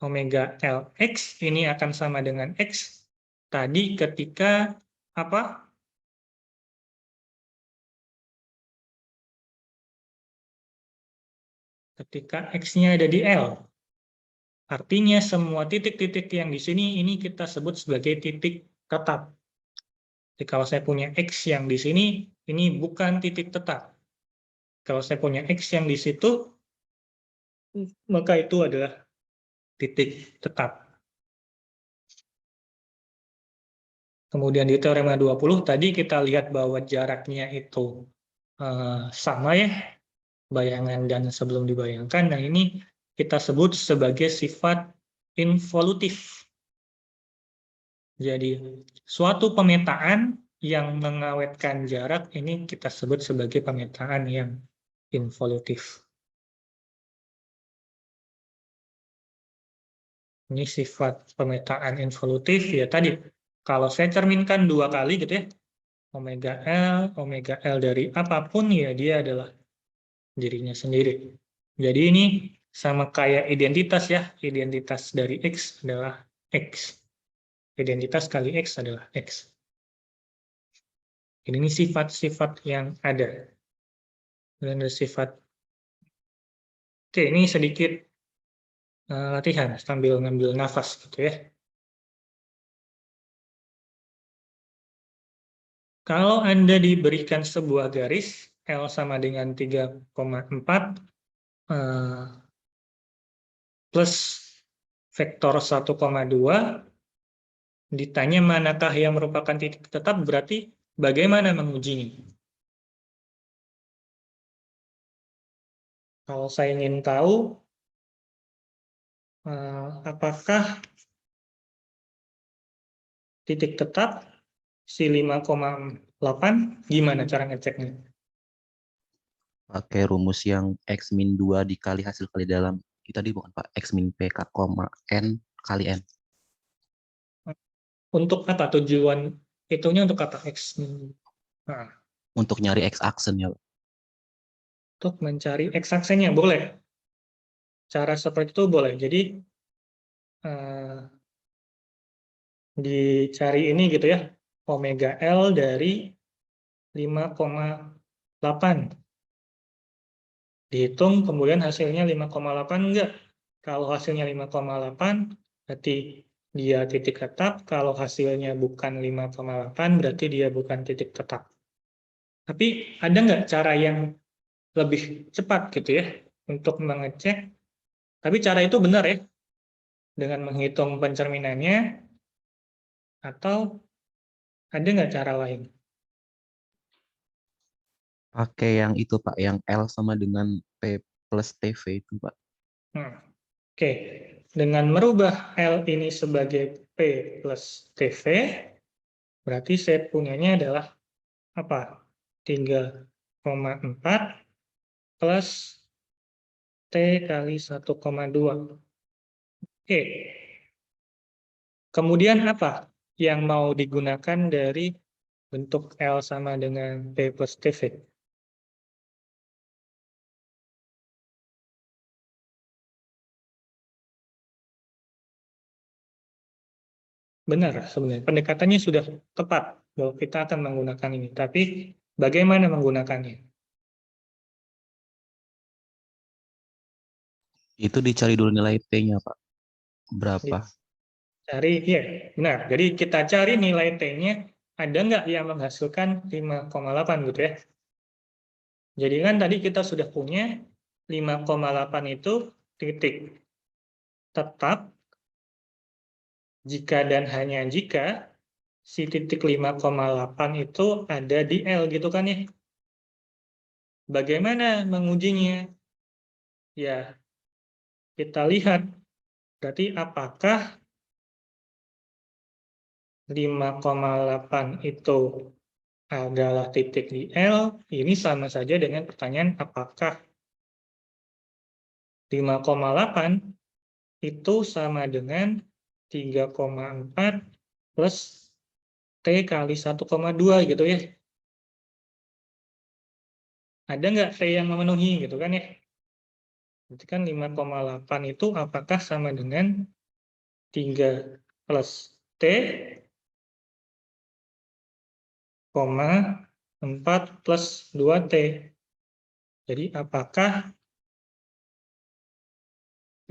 omega Lx ini akan sama dengan X tadi ketika apa? Ketika X-nya ada di L. Artinya semua titik-titik yang di sini ini kita sebut sebagai titik tetap. Jadi kalau saya punya X yang di sini, ini bukan titik tetap. Kalau saya punya X yang di situ, maka itu adalah titik tetap. Kemudian di teorema 20 tadi kita lihat bahwa jaraknya itu sama ya, bayangan dan sebelum dibayangkan. Nah ini kita sebut sebagai sifat involutif. Jadi suatu pemetaan yang mengawetkan jarak ini kita sebut sebagai pemetaan yang involutif. Ini sifat pemetaan involutif ya tadi. Kalau saya cerminkan 2 kali gitu ya, omega L dari apapun ya dia adalah dirinya sendiri. Jadi ini sama kayak identitas ya, identitas dari X adalah X. Identitas kali X adalah X. Ini sifat-sifat yang ada. Dan ada sifat. Oke, ini sedikit latihan sambil ngambil nafas gitu ya. Kalau Anda diberikan sebuah garis, L sama dengan 3,4 plus vektor 1,2, ditanya manakah yang merupakan titik tetap, berarti bagaimana mengujinya? Kalau saya ingin tahu, apakah titik tetap si 5,8, gimana cara ngeceknya? Pakai rumus yang X min 2 dikali hasil kali dalam. Itu tadi bukan Pak, X min P, K, N kali N. Untuk apa tujuan itunya untuk apa X? Nah, Untuk nyari X aksen ya Pak. untuk mencari X aksennya boleh. Cara seperti itu boleh. Jadi dicari ini gitu ya, omega L dari 5,8. Dihitung kemudian hasilnya 5,8 enggak. Kalau hasilnya 5,8 berarti dia titik tetap. Kalau hasilnya bukan 5,8 berarti dia bukan titik tetap. Tapi ada nggak cara yang lebih cepat gitu ya untuk mengecek? Tapi cara itu benar ya, dengan menghitung pencerminannya, atau ada nggak cara lain? Pakai yang itu Pak, yang L sama dengan P plus TV itu Pak. Oke, dengan merubah L ini sebagai P plus TV, berarti saya punyanya adalah apa? 3,4 plus T kali 1,2. Oke, kemudian apa yang mau digunakan dari bentuk L sama dengan P plus TV? Benar, sebenarnya pendekatannya sudah tepat bahwa kita akan menggunakan ini. Tapi bagaimana menggunakannya? Itu dicari dulu nilai T-nya Pak. Berapa? Cari, ya benar. Jadi kita cari nilai T-nya, ada nggak yang menghasilkan 5,8 gitu ya. Jadi kan tadi kita sudah punya 5,8 itu titik tetap jika dan hanya jika si titik 5,8 itu ada di L gitu kan ya. Bagaimana mengujinya? Ya, kita lihat. Berarti apakah 5,8 itu adalah titik di L? Ini sama saja dengan pertanyaan apakah 5,8 itu sama dengan 3,4 plus T kali 1,2 gitu ya. Ada nggak T yang memenuhi gitu kan ya? Berarti kan 5,8 itu apakah sama dengan 3 plus T, 4 plus 2T. Jadi apakah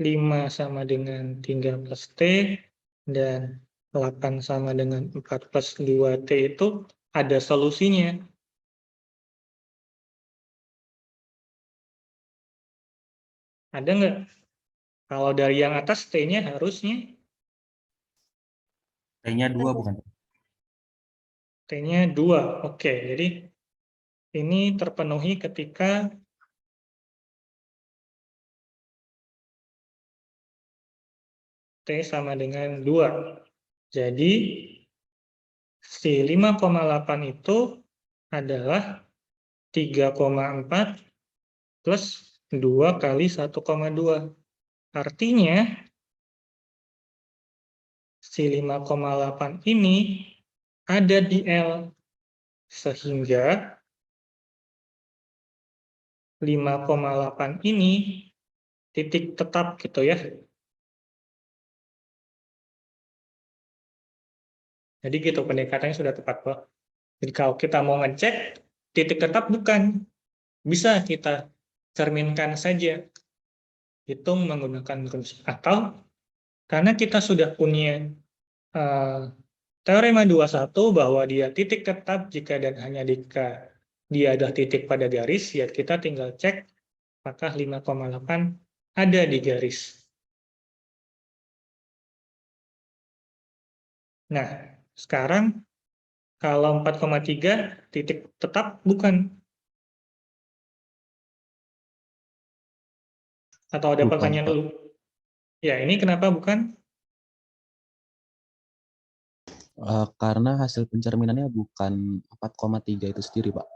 5 sama dengan 3 plus T dan 8 sama dengan 4 plus 2T itu ada solusinya? Ada nggak? Kalau dari yang atas T-nya harusnya T-nya 2 bukan? T-nya 2. Oke, jadi ini terpenuhi ketika T sama dengan 2. Jadi si 5,8 itu adalah 3,4 plus 2 kali 1,2. Artinya si 5,8 ini ada di L. Sehingga 5,8 ini titik tetap gitu ya. Jadi gitu pendekatannya sudah tepat, Pak. Jadi kalau kita mau ngecek titik tetap bukan, bisa kita cerminkan saja. Hitung menggunakan rumus. Atau karena kita sudah punya teorema 21 bahwa dia titik tetap jika dan hanya jika dia ada titik pada garis, ya kita tinggal cek apakah 5,8 ada di garis. Nah, sekarang kalau 4,3 titik tetap bukan. Atau ada Bukan, pertanyaan Pak. dulu? Ya, ini kenapa bukan? Karena hasil pencerminannya bukan 4,3 itu sendiri, Pak.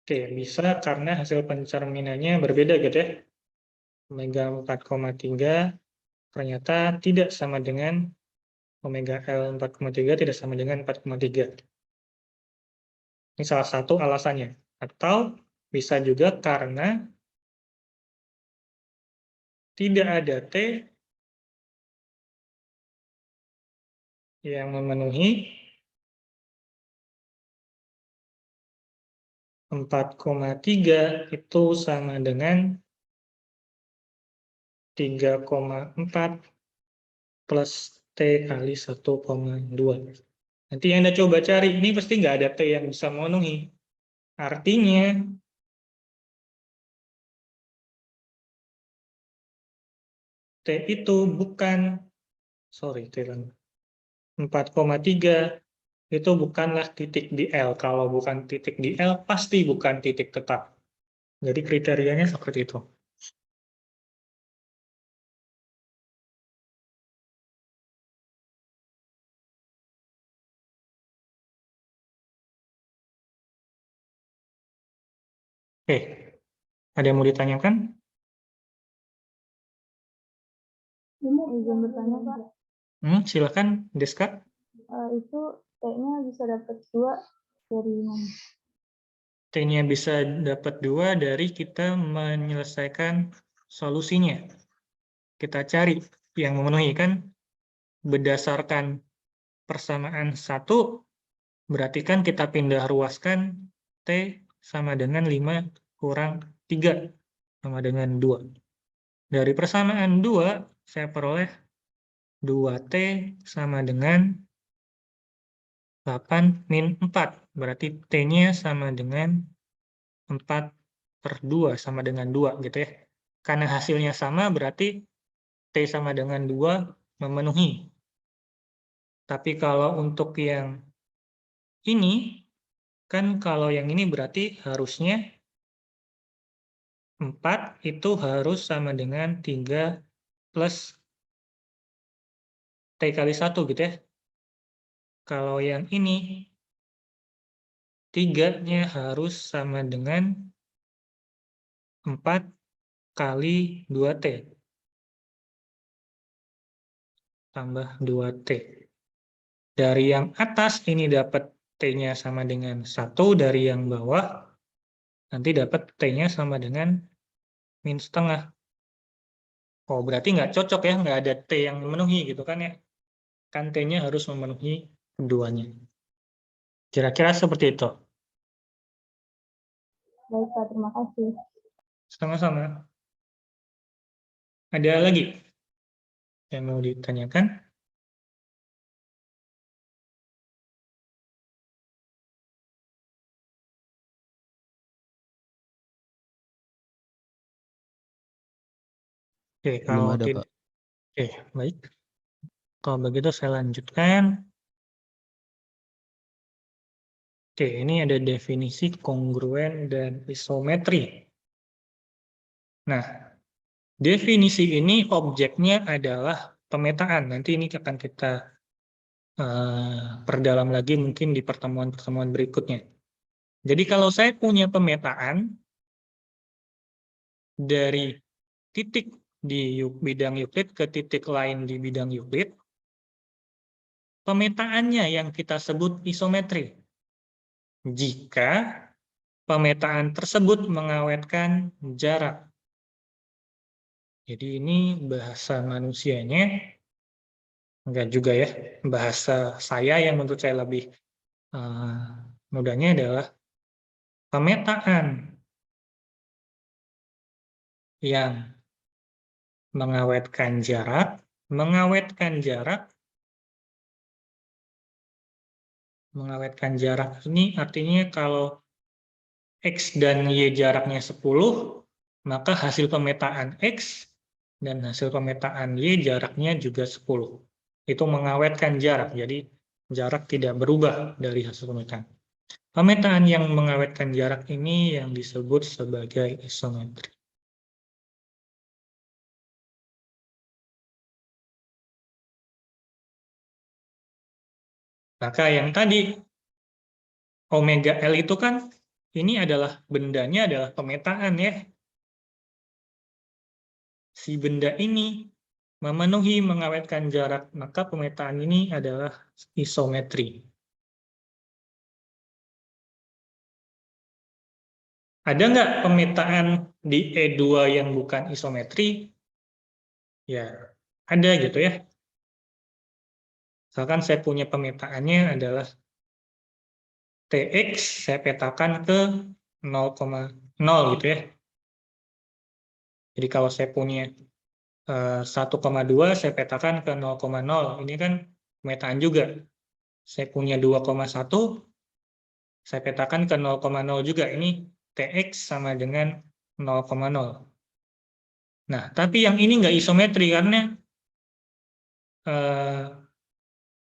Oke, bisa karena hasil pencerminannya berbeda gitu ya. Omega 4,3 ternyata tidak sama dengan omega L 4,3 tidak sama dengan 4,3. Ini salah satu alasannya. Atau bisa juga karena tidak ada T yang memenuhi 4,3 itu sama dengan 3,4 plus T kali 1,2. Nanti Anda coba cari, ini pasti nggak ada T yang bisa memenuhi. Artinya, T itu bukan, 4,3 itu bukanlah titik di L. Kalau bukan titik di L, pasti bukan titik tetap. Jadi kriterianya seperti itu. Oke, ada yang mau ditanyakan? Izin bertanya, Pak. Silakan, Deska. Itu T-nya bisa dapat 2 dari mana? T-nya bisa dapat 2 dari kita menyelesaikan solusinya. Kita cari yang memenuhi kan berdasarkan persamaan 1, berarti kan kita pindah ruaskan T sama dengan 5 kurang 3 sama dengan 2. Dari persamaan 2, saya peroleh 2T sama dengan 8 min 4. Berarti T-nya sama dengan 4/2 sama dengan 2 gitu ya. Karena hasilnya sama berarti T sama dengan 2 memenuhi. Tapi kalau untuk yang ini, kan kalau yang ini berarti harusnya 4 itu harus sama dengan 3 plus T kali 1 gitu ya. Kalau yang ini, 3-nya harus sama dengan 4 kali 2T. Tambah 2T. Dari yang atas ini dapat T-nya sama dengan 1, dari yang bawah nanti dapat T-nya sama dengan min setengah. Oh, berarti nggak cocok ya, nggak ada T yang memenuhi gitu kan ya. Kan T-nya harus memenuhi keduanya. Kira-kira seperti itu. Baik, Pak. Terima kasih. Sama-sama. Ada lagi yang mau ditanyakan? Oke, Belum kalau ada, tidak, Pak. oke, baik. Kalau begitu saya lanjutkan. Oke, ini ada definisi kongruen dan isometri. Nah, definisi ini objeknya adalah pemetaan. Nanti ini akan kita perdalam lagi mungkin di pertemuan-pertemuan berikutnya. Jadi kalau saya punya pemetaan dari titik di bidang Euclid ke titik lain di bidang Euclid, pemetaannya yang kita sebut isometri. Jika pemetaan tersebut mengawetkan jarak. Jadi ini bahasa manusianya, enggak juga ya, bahasa saya yang menurut saya lebih mudahnya adalah pemetaan yang mengawetkan jarak ini artinya kalau X dan Y jaraknya 10, maka hasil pemetaan X dan hasil pemetaan Y jaraknya juga 10. Itu mengawetkan jarak, jadi jarak tidak berubah dari hasil pemetaan. Pemetaan yang mengawetkan jarak ini yang disebut sebagai isometri. Maka yang tadi, omega L itu kan, ini adalah bendanya adalah pemetaan ya. Si benda ini memenuhi mengawetkan jarak, maka pemetaan ini adalah isometri. Ada nggak pemetaan di E2 yang bukan isometri? Ya, ada gitu ya. Misalkan saya punya pemetaannya adalah TX, saya petakan ke 0,0 gitu ya. Jadi kalau saya punya 1,2, saya petakan ke 0,0. Ini kan pemetaan juga. Saya punya 2,1, saya petakan ke 0,0 juga. Ini TX sama dengan 0,0. Nah, tapi yang ini nggak isometri karena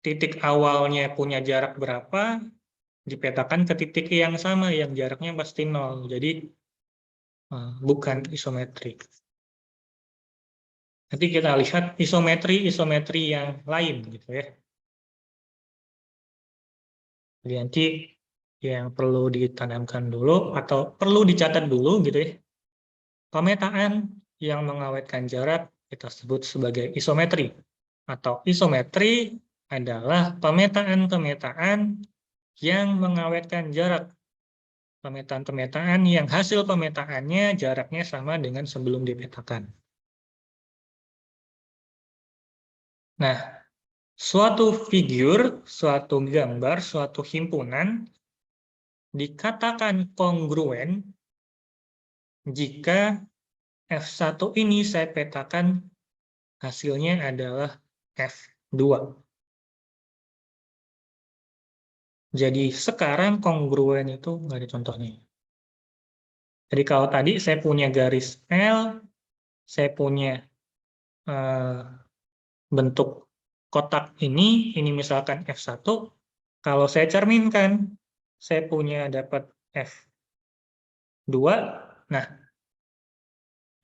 titik awalnya punya jarak berapa, dipetakan ke titik yang sama, yang jaraknya pasti 0. Jadi, bukan isometri. Nanti kita lihat isometri yang lain gitu ya. Jadi nanti yang perlu ditanamkan dulu atau perlu dicatat dulu gitu ya. Pemetaan yang mengawetkan jarak kita sebut sebagai isometri. Atau isometri adalah pemetaan-pemetaan yang mengawetkan jarak. Pemetaan-pemetaan yang hasil pemetaannya jaraknya sama dengan sebelum dipetakan. Nah, suatu figur, suatu gambar, suatu himpunan dikatakan kongruen jika F1 ini saya petakan hasilnya adalah F2. Jadi sekarang kongruen itu nggak ada contohnya. Jadi kalau tadi saya punya garis L, saya punya bentuk kotak ini misalkan F1, kalau saya cerminkan, saya punya dapat F2, nah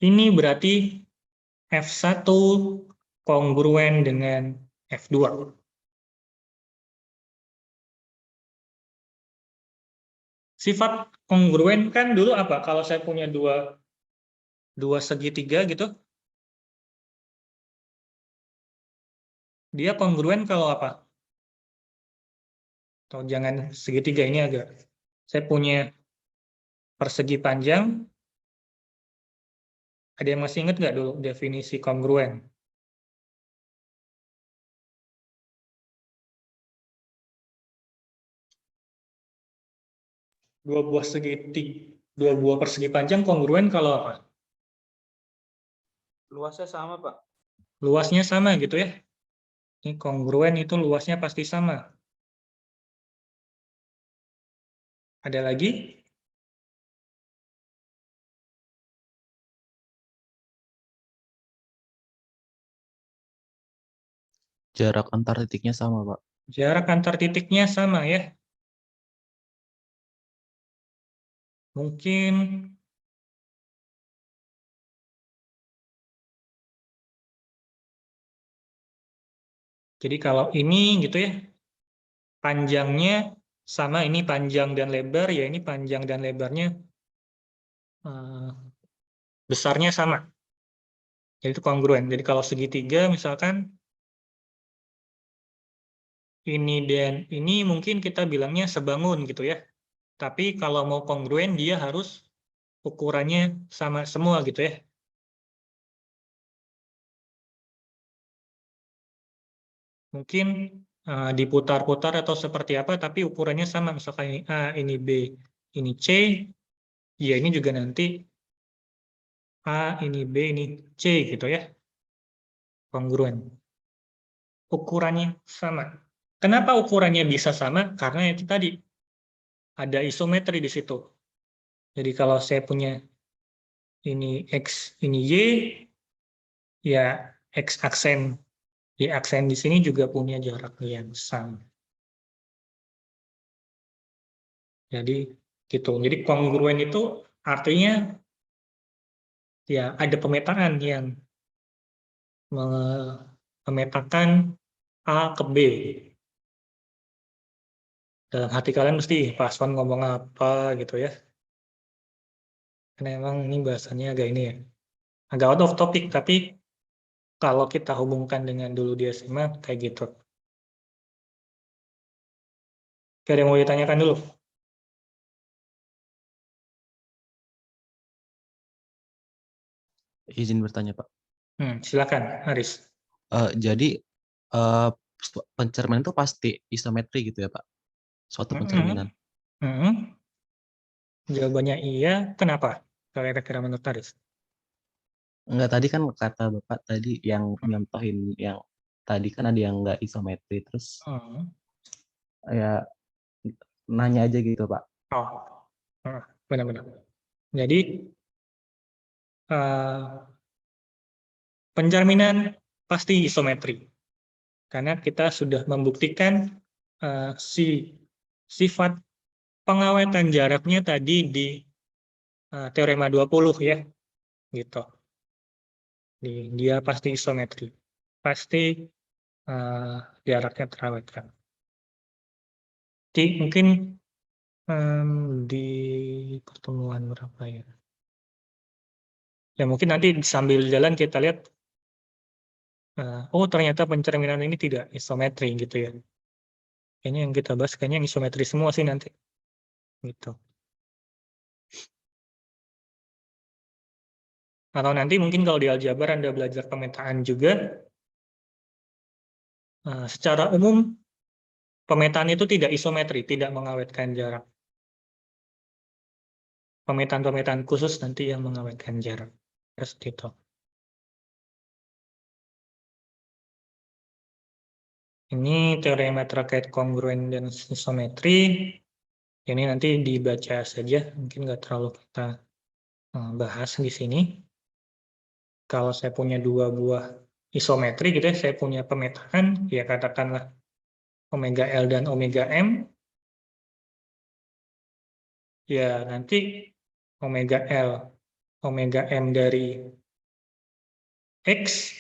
ini berarti F1 kongruen dengan F2. Sifat kongruen kan dulu apa? Kalau saya punya dua segitiga gitu, dia kongruen kalau apa? Atau jangan segitiga, ini agak. Saya punya persegi panjang, Ada yang masih ingat nggak dulu definisi kongruen? Dua buah persegi panjang kongruen kalau apa? Luasnya sama, Pak. Luasnya sama gitu ya. Ini kongruen itu luasnya pasti sama. Ada lagi? Jarak antar titiknya sama, Pak. Jarak antar titiknya sama ya. Mungkin jadi kalau ini gitu ya, panjangnya sama, ini panjang dan lebar, ya ini panjang dan lebarnya besarnya sama. Jadi itu kongruen. Jadi kalau segitiga misalkan ini dan ini mungkin kita bilangnya sebangun gitu ya. Tapi kalau mau kongruen dia harus ukurannya sama semua gitu ya. Mungkin diputar-putar atau seperti apa, tapi ukurannya sama. Misalkan ini A, ini B, ini C, ya ini juga nanti A, ini B, ini C gitu ya. Kongruen. Ukurannya sama. Kenapa ukurannya bisa sama? Karena itu tadi, ada isometri di situ. Jadi kalau saya punya ini X, ini Y, ya X aksen, Y aksen di sini juga punya jarak yang sama. Jadi gitu. Jadi kongruen itu artinya ya ada pemetaan yang memetakan A ke B. Dalam hati kalian mesti paslon ngomong apa gitu ya. Karena emang ini bahasanya agak ini ya. Agak out of topic, tapi kalau kita hubungkan dengan dulu di SMA, kayak gitu. Oke, ada yang mau ditanyakan dulu? Izin bertanya, Pak. Silakan, Aris. Jadi pencerminan itu pasti isometri gitu ya, Pak? Suatu pencerminan. Jawabannya iya. Kenapa? Kira-kira menurut Aris? Enggak, tadi kan kata Bapak tadi yang nyontohin yang tadi kan ada yang nggak isometri, terus ya nanya aja gitu, Pak. Benar-benar. Jadi pencerminan pasti isometri. Karena kita sudah membuktikan sifat pengawetan jaraknya tadi di teorema 20 ya. Gitu. Dia pasti isometri. Pasti jaraknya terawetkan. Jadi mungkin di pertemuan berapa ya? Ya mungkin nanti sambil jalan kita lihat, oh ternyata pencerminan ini tidak isometri gitu ya. Kayaknya yang kita bahas kayaknya yang isometri semua sih nanti. Gitu. Atau nanti mungkin kalau di aljabar Anda belajar pemetaan juga, secara umum pemetaan itu tidak isometri, tidak mengawetkan jarak. Pemetaan-pemetaan khusus nanti yang mengawetkan jarak. Terus gitu. Ini teorema terkait kongruen dan isometri. Ini nanti dibaca saja, mungkin nggak terlalu kita bahas di sini. Kalau saya punya dua buah isometri gitu ya, saya punya pemetaan, ya katakanlah omega L dan omega M. Ya nanti omega L, omega M dari X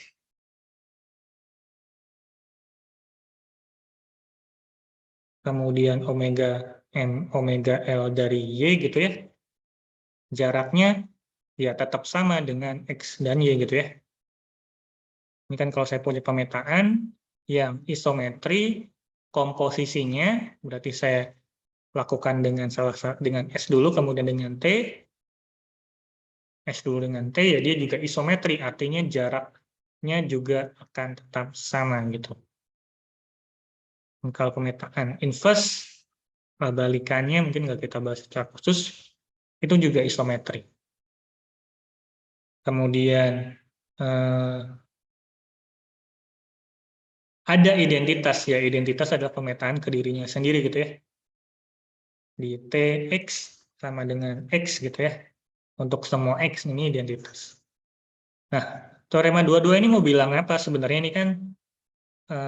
kemudian omega M, omega L dari Y gitu ya. Jaraknya ya tetap sama dengan X dan Y gitu ya. Ini kan kalau saya punya pemetaan yang isometri, komposisinya berarti saya lakukan dengan S dulu, kemudian dengan T. S dulu dengan T, ya dia juga isometri, artinya jaraknya juga akan tetap sama gitu. Dan kalau pemetaan inverse, balikannya mungkin nggak kita bahas secara khusus, itu juga isometri. Kemudian ada identitas, ya identitas adalah pemetaan ke dirinya sendiri gitu ya. Di Tx sama dengan X gitu ya. Untuk semua X ini identitas. Nah, teorema 22 ini mau bilang apa? Sebenarnya ini kan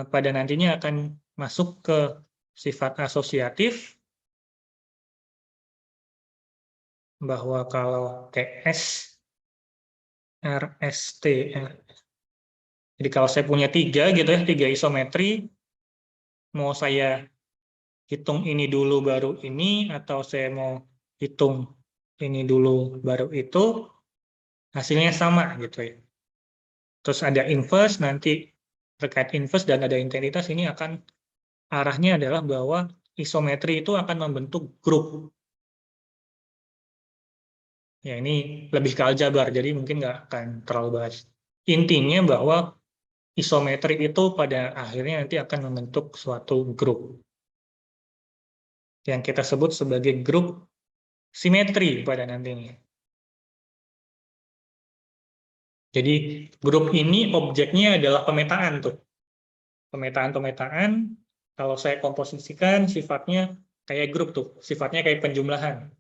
pada nantinya akan masuk ke sifat asosiatif, bahwa kalau TS, RST, jadi kalau saya punya 3 gitu ya, 3 isometri, mau saya hitung ini dulu baru ini, atau saya mau hitung ini dulu baru itu, hasilnya sama gitu ya. Terus ada inverse, nanti terkait inverse dan ada identitas, ini akan arahnya adalah bahwa isometri itu akan membentuk grup. Ya ini lebih ke aljabar, jadi mungkin nggak akan terlalu bahas. Intinya bahwa isometri itu pada akhirnya nanti akan membentuk suatu grup yang kita sebut sebagai grup simetri pada nantinya. Jadi grup ini objeknya adalah pemetaan tuh. Pemetaan-pemetaan, kalau saya komposisikan sifatnya kayak grup tuh, sifatnya kayak penjumlahan.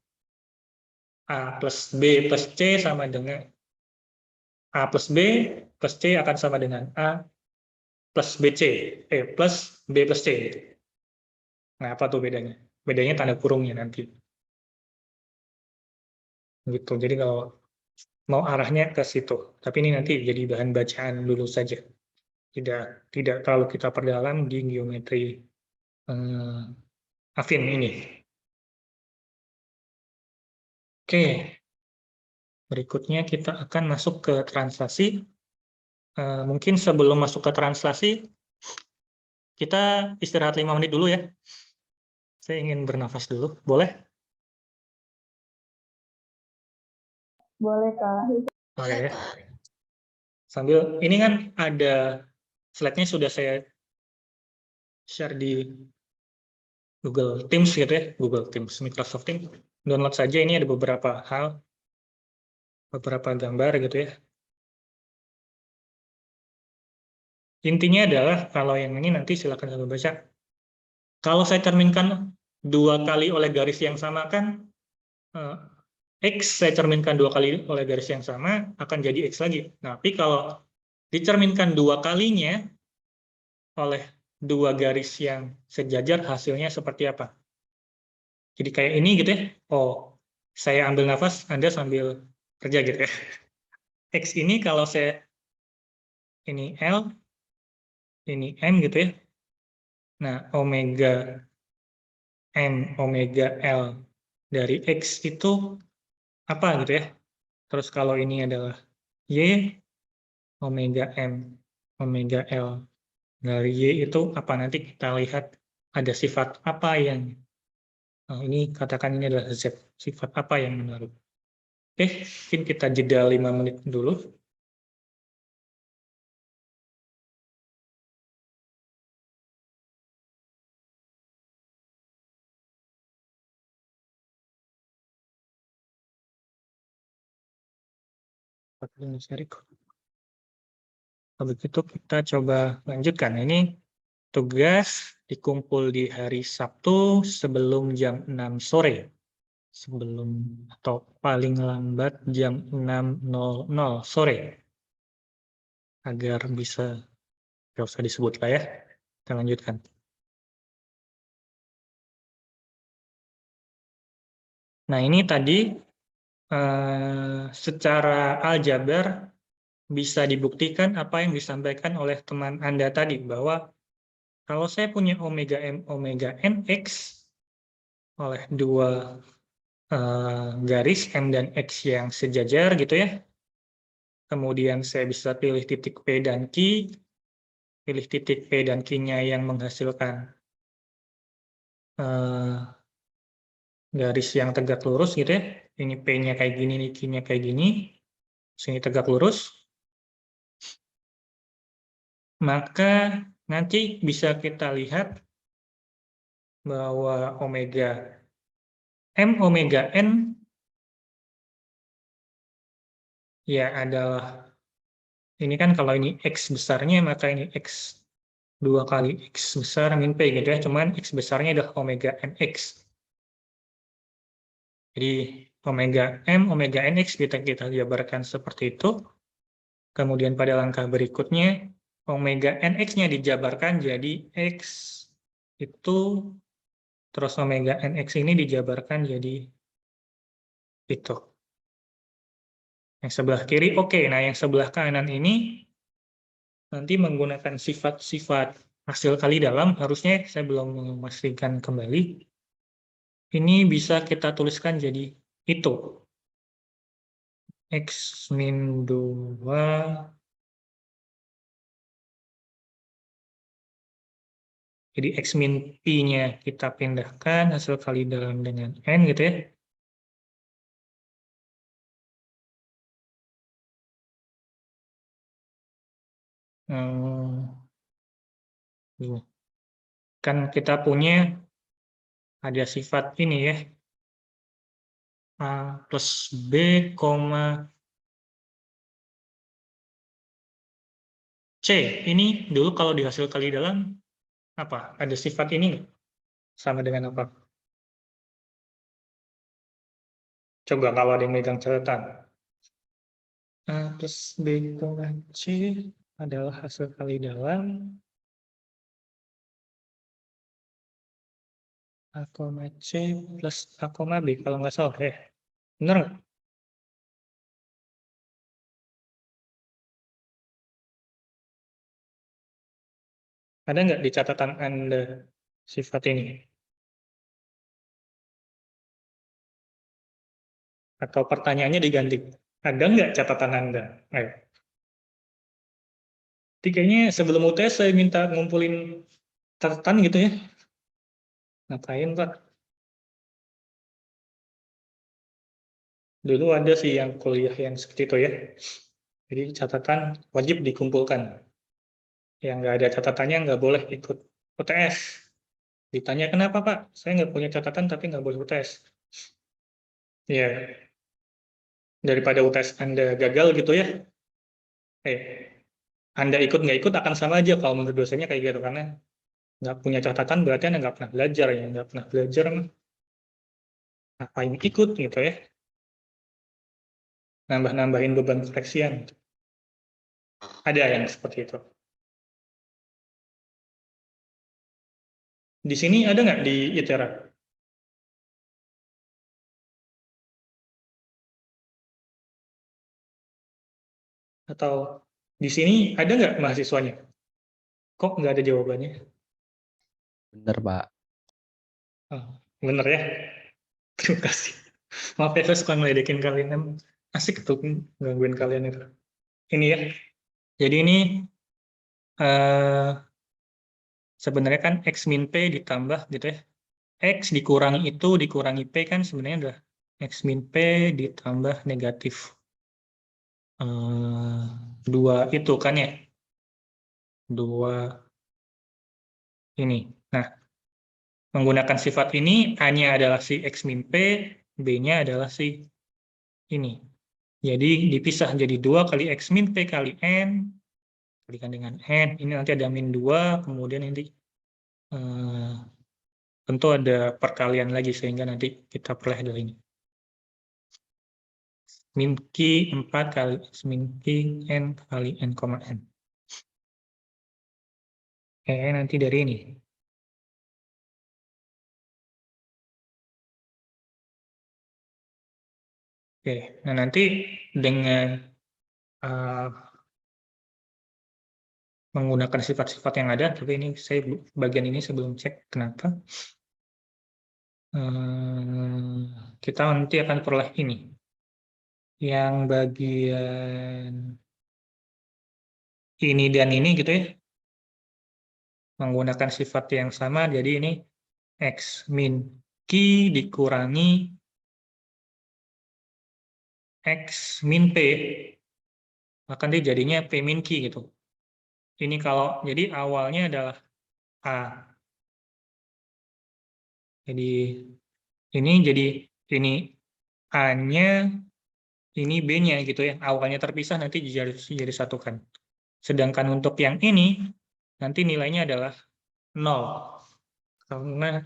A plus B plus C sama dengan A plus B plus C akan sama dengan A plus BC, plus B plus C. Nah, apa tuh bedanya? Bedanya tanda kurungnya nanti. Gitu. Jadi kalau mau arahnya ke situ. Tapi ini nanti jadi bahan bacaan dulu saja. Tidak terlalu kita perdalam di geometri affin ini. Oke. Berikutnya kita akan masuk ke translasi. Mungkin sebelum masuk ke translasi, kita istirahat 5 menit dulu ya. Saya ingin bernafas dulu. Boleh? Boleh, Kak. Oke ya. Sambil, ini kan ada slide-nya sudah saya share di Google Teams gitu ya. Google Teams, Microsoft Teams. Download saja, ini ada beberapa hal, beberapa gambar gitu ya. Intinya adalah, kalau yang ini nanti silakan saya baca. Kalau saya cerminkan 2 kali oleh garis yang sama kan, X saya cerminkan 2 kali oleh garis yang sama, akan jadi X lagi. Nah, tapi kalau dicerminkan 2 kalinya oleh 2 garis yang sejajar, hasilnya seperti apa? Jadi kayak ini gitu ya. Oh, saya ambil nafas, Anda sambil kerja gitu ya. X ini kalau saya, ini L, ini M gitu ya. Nah, omega M, omega L dari X itu apa gitu ya. Terus kalau ini adalah Y, omega M, omega L dari Y itu apa, nanti kita lihat ada sifat apa yang, ini katakan ini adalah Z, sifat apa yang menaruh. Oke, mungkin kita jeda 5 menit dulu. Habis itu kita coba lanjutkan. Ini tugas dikumpul di hari Sabtu sebelum jam 6 sore. Sebelum atau paling lambat jam 6.00 sore. Agar bisa, nggak usah disebut lah ya. Kita lanjutkan. Nah ini tadi secara aljabar bisa dibuktikan apa yang disampaikan oleh teman Anda tadi, bahwa kalau saya punya omega M, omega NX oleh 2 garis M dan X yang sejajar gitu ya, kemudian saya bisa pilih titik P dan Q, pilih titik P dan Q-nya yang menghasilkan garis yang tegak lurus gitu ya, ini P-nya kayak gini, ini Q-nya kayak gini, sini tegak lurus, maka nanti bisa kita lihat bahwa omega M omega N ya adalah, ini kan kalau ini X besarnya, maka ini X 2 kali X besar min P gitu ya, cuman X besarnya adalah omega NX. Jadi omega M, omega NX kita jabarkan seperti itu. Kemudian pada langkah berikutnya, omega NX-nya dijabarkan jadi X itu, terus omega NX ini dijabarkan jadi itu. Yang sebelah kiri, oke. Nah, yang sebelah kanan ini nanti menggunakan sifat-sifat hasil kali dalam, harusnya saya belum memastikan kembali. Ini bisa kita tuliskan jadi itu. X min 2. Jadi X min P-nya kita pindahkan hasil kali dalam dengan N gitu ya. Kan kita punya ada sifat ini ya. A plus B, C. Ini dulu kalau di hasil kali dalam, apa? Ada sifat ini nggak? Sama dengan apa? Coba kalau ada yang megang catatan. A plus B, C adalah hasil kali dalam A, C plus A, B. Kalau nggak salah ya. Benar nggak? Ada nggak di catatan Anda sifat ini? Atau pertanyaannya diganti. Ada nggak catatan Anda? Ayo. Jadi kayaknya sebelum UTS saya minta ngumpulin catatan gitu ya. Ngapain, Pak? Dulu ada sih yang kuliah yang seperti itu ya. Jadi catatan wajib dikumpulkan. Yang nggak ada catatannya nggak boleh ikut UTS. Ditanya kenapa, Pak? Saya nggak punya catatan tapi nggak boleh UTS. Ya, daripada UTS Anda gagal gitu ya. Anda ikut nggak ikut akan sama aja kalau menurut dosennya kayak gitu. Karena nggak punya catatan berarti Anda nggak pernah belajar ya. Nggak pernah belajar, ngapain ikut gitu ya. Nambah-nambahin beban koreksian. Ada yang seperti itu. Di sini ada nggak di ITERA? Atau di sini ada nggak mahasiswanya? Kok nggak ada jawabannya? Bener, Pak. Oh, bener ya? Terima kasih. Maaf ya, saya suka ngeledekin kalian. Asik tuh gangguin kalian itu. Ini ya. Jadi ini sebenarnya kan X min P ditambah gitu ya. X dikurangi itu dikurangi P kan sebenarnya udah X min P ditambah negatif 2 itu kan ya. 2 ini. Nah, menggunakan sifat ini, A-nya adalah si X min P, B-nya adalah si ini. Jadi dipisah jadi 2 kali X min P kali N, kalikan dengan N, ini nanti ada min 2, kemudian nanti tentu ada perkalian lagi, sehingga nanti kita peroleh dari ini. Min Q 4 kali X min Q N kali N, N. Nanti dari ini. Oke, nah nanti dengan menggunakan sifat-sifat yang ada, tapi ini saya bagian ini sebelum cek kenapa. Kita nanti akan peroleh ini. Yang bagian ini dan ini gitu ya. Menggunakan sifat yang sama, jadi ini X min Q dikurangi X min P maka nanti jadinya P min Q gitu. Ini kalau jadi awalnya adalah A. Jadi ini jadi ini A-nya, ini B-nya gitu ya. Awalnya terpisah nanti jadi satukan. Sedangkan untuk yang ini nanti nilainya adalah 0. Karena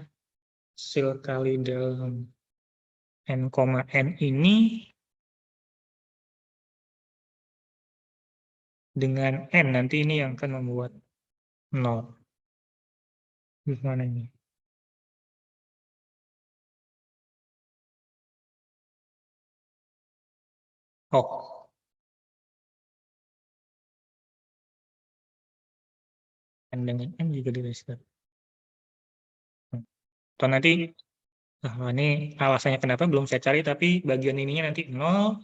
hasil kali dalam N, N ini dengan N nanti ini yang akan membuat 0. Gimana ini? Oh. N dengan N juga direskan. Atau nanti, nah ini alasannya kenapa belum saya cari, tapi bagian ininya nanti 0,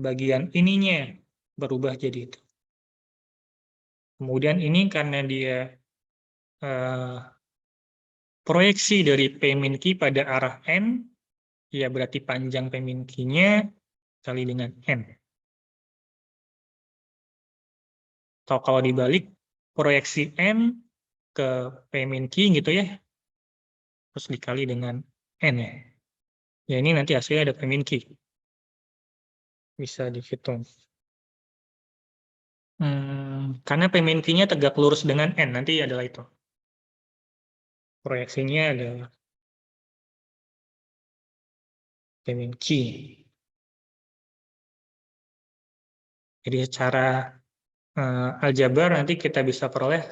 bagian ininya berubah jadi itu. Kemudian ini karena dia proyeksi dari P min Q pada arah N, ya berarti panjang P min Q-nya kali dengan N. Atau kalau dibalik, proyeksi N ke P min Q gitu ya, terus dikali dengan N ya. Ya ini nanti hasilnya ada P min Q. Bisa dihitung. Karena P min Q-nya tegak lurus dengan N, nanti adalah itu. Proyeksinya adalah P min Q. Jadi secara aljabar nanti kita bisa peroleh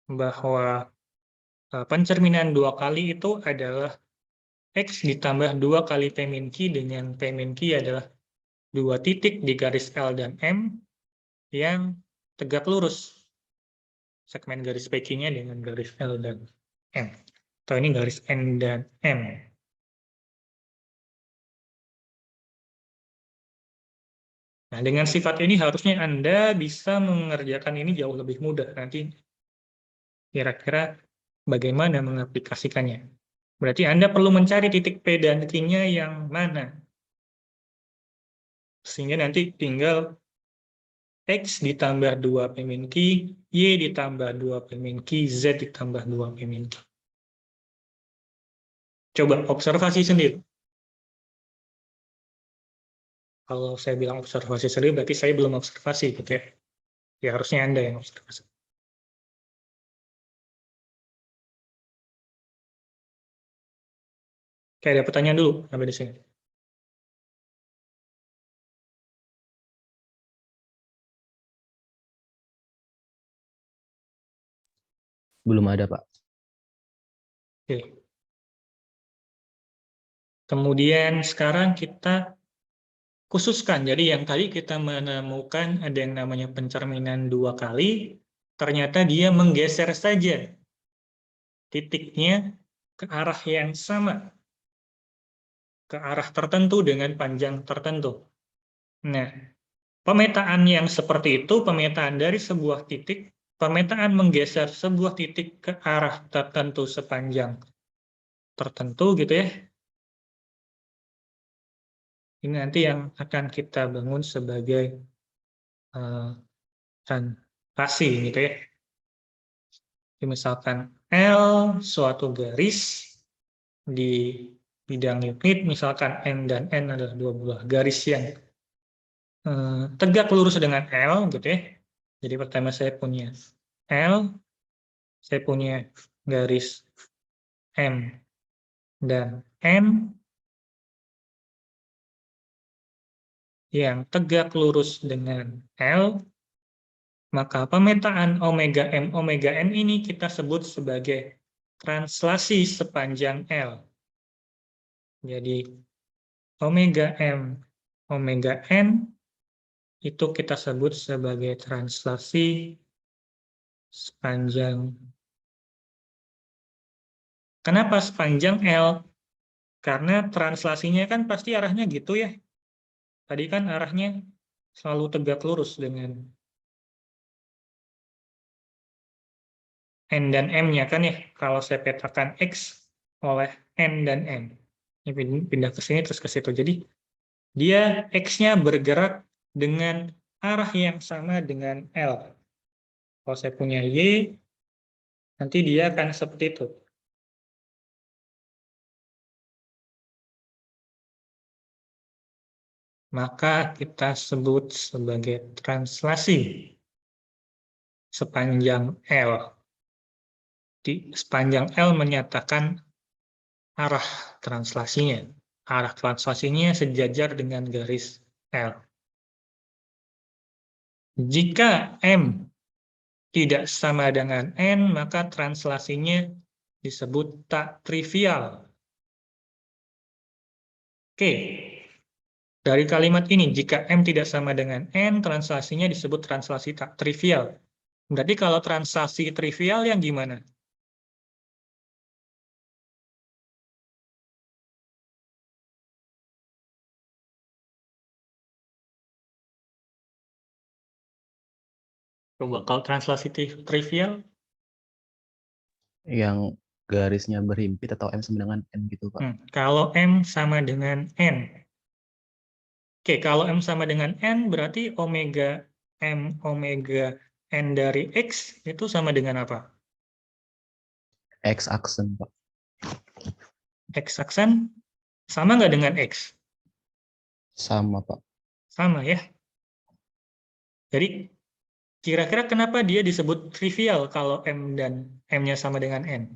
bahwa pencerminan 2 kali itu adalah X ditambah 2 kali P min Q, dengan P min Q adalah 2 titik di garis L dan M yang tegak lurus. Segmen garis PQ-nya dengan garis L dan M. Atau ini garis N dan M. Nah, dengan sifat ini harusnya Anda bisa mengerjakan ini jauh lebih mudah. Nanti kira-kira bagaimana mengaplikasikannya. Berarti Anda perlu mencari titik P dan Q-nya yang mana. Sehingga nanti tinggal X ditambah 2 P min Q, Y ditambah 2 P min Q, Z ditambah 2 P min Q. Coba observasi sendiri. Kalau saya bilang observasi sendiri, berarti saya belum observasi, gitu ya. Ya, harusnya Anda yang observasi. Oke, ada pertanyaan dulu sampai di sini. Belum ada, Pak. Oke. Kemudian sekarang kita khususkan. Jadi yang tadi kita menemukan ada yang namanya pencerminan 2 kali, ternyata dia menggeser saja titiknya ke arah yang sama, ke arah tertentu dengan panjang tertentu. Nah, pemetaan yang seperti itu, pemetaan dari sebuah titik, pemetaan menggeser sebuah titik ke arah tertentu sepanjang tertentu gitu ya. Ini nanti yang akan kita bangun sebagai translasi gitu ya. Jadi misalkan L suatu garis di bidang unit, misalkan N dan N adalah 2 buah garis yang tegak lurus dengan L gitu ya. Jadi pertama saya punya L, saya punya garis M dan N yang tegak lurus dengan L, maka pemetaan omega M, omega N ini kita sebut sebagai translasi sepanjang L. Jadi omega M, omega N itu kita sebut sebagai translasi sepanjang. Kenapa sepanjang L? Karena translasinya kan pasti arahnya gitu ya. Tadi kan arahnya selalu tegak lurus dengan N dan M-nya kan ya. Kalau saya petakan X oleh N dan M. Ini pindah ke sini terus ke situ. Jadi dia X-nya bergerak dengan arah yang sama dengan L. Kalau saya punya Y, nanti dia akan seperti itu. Maka kita sebut sebagai translasi sepanjang L. Sepanjang L menyatakan arah translasinya. Arah translasinya sejajar dengan garis L. Jika M tidak sama dengan N, maka translasinya disebut tak trivial. Oke, dari kalimat ini, jika M tidak sama dengan N, translasinya disebut translasi tak trivial. Berarti kalau translasi trivial yang gimana? Coba, kalau translasi trivial, Yang garisnya berhimpit atau M sama dengan N gitu, Pak. kalau M sama dengan N. Oke, kalau M sama dengan N, berarti omega M, omega N dari X itu sama dengan apa? X aksen, Pak. X aksen sama nggak dengan X? Sama, Pak. Sama ya. Jadi kira-kira kenapa dia disebut trivial kalau M dan M-nya sama dengan N?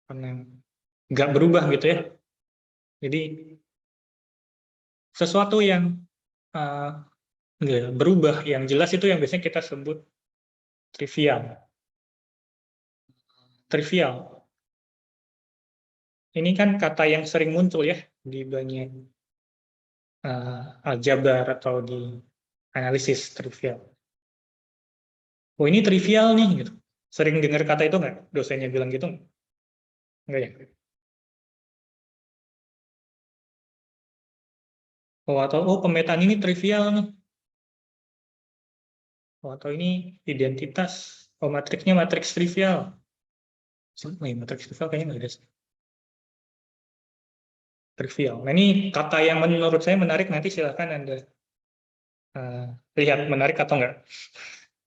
Karena nggak berubah gitu ya. Jadi sesuatu yang nggak berubah, yang jelas itu yang biasanya kita sebut trivial. Trivial. Ini kan kata yang sering muncul ya di banyak aljabar atau di analisis trivial. Oh ini trivial nih gitu. Sering dengar kata itu nggak? Dosennya bilang gitu nggak? Nggak ya? Oh atau pemetaan ini trivial nih. Oh, atau ini identitas. Oh matriksnya matriks trivial. Matriks trivial kayaknya nggak ada sih. Trivial. Nah ini kata yang menurut saya menarik, nanti silahkan Anda lihat menarik atau enggak.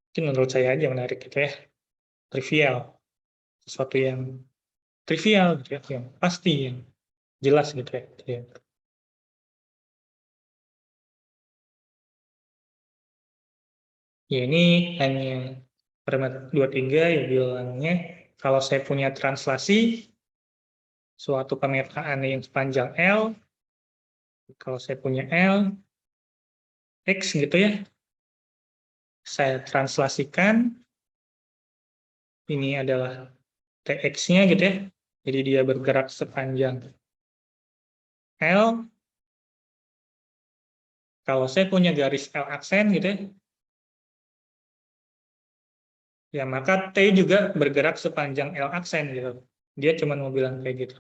Mungkin menurut saya aja menarik gitu ya. Trivial. Sesuatu yang trivial gitu ya, yang pasti, yang jelas gitu ya. Gitu ya. Ya ini hanya parameter 23 ya bilangnya kalau saya punya translasi suatu pemetaan yang sepanjang L, kalau saya punya L, X gitu ya, saya translasikan, ini adalah TX-nya gitu ya, jadi dia bergerak sepanjang L, kalau saya punya garis L aksen gitu ya maka T juga bergerak sepanjang L aksen gitu. Dia cuma mau bilang kayak gitu.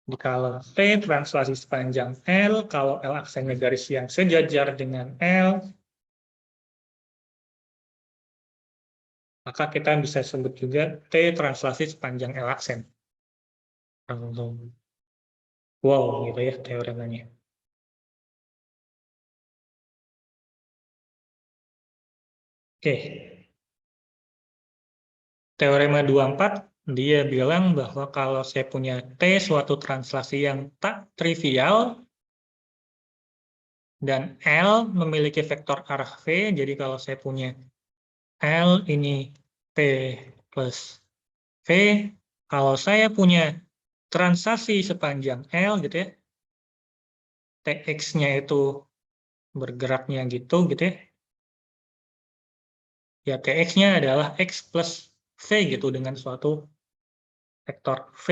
Jadi kalau T translasi sepanjang L, kalau L aksennya garis yang sejajar dengan L, maka kita bisa sebut juga T translasi sepanjang L aksen. Wow, gitu ya teoremanya. Oke. Teorema 24, dia bilang bahwa kalau saya punya T suatu translasi yang tak trivial, dan L memiliki vektor arah V, jadi kalau saya punya L ini P plus V, kalau saya punya translasi sepanjang L gitu ya, TX-nya itu bergeraknya gitu ya, ya TX-nya adalah X plus V gitu dengan suatu vektor V.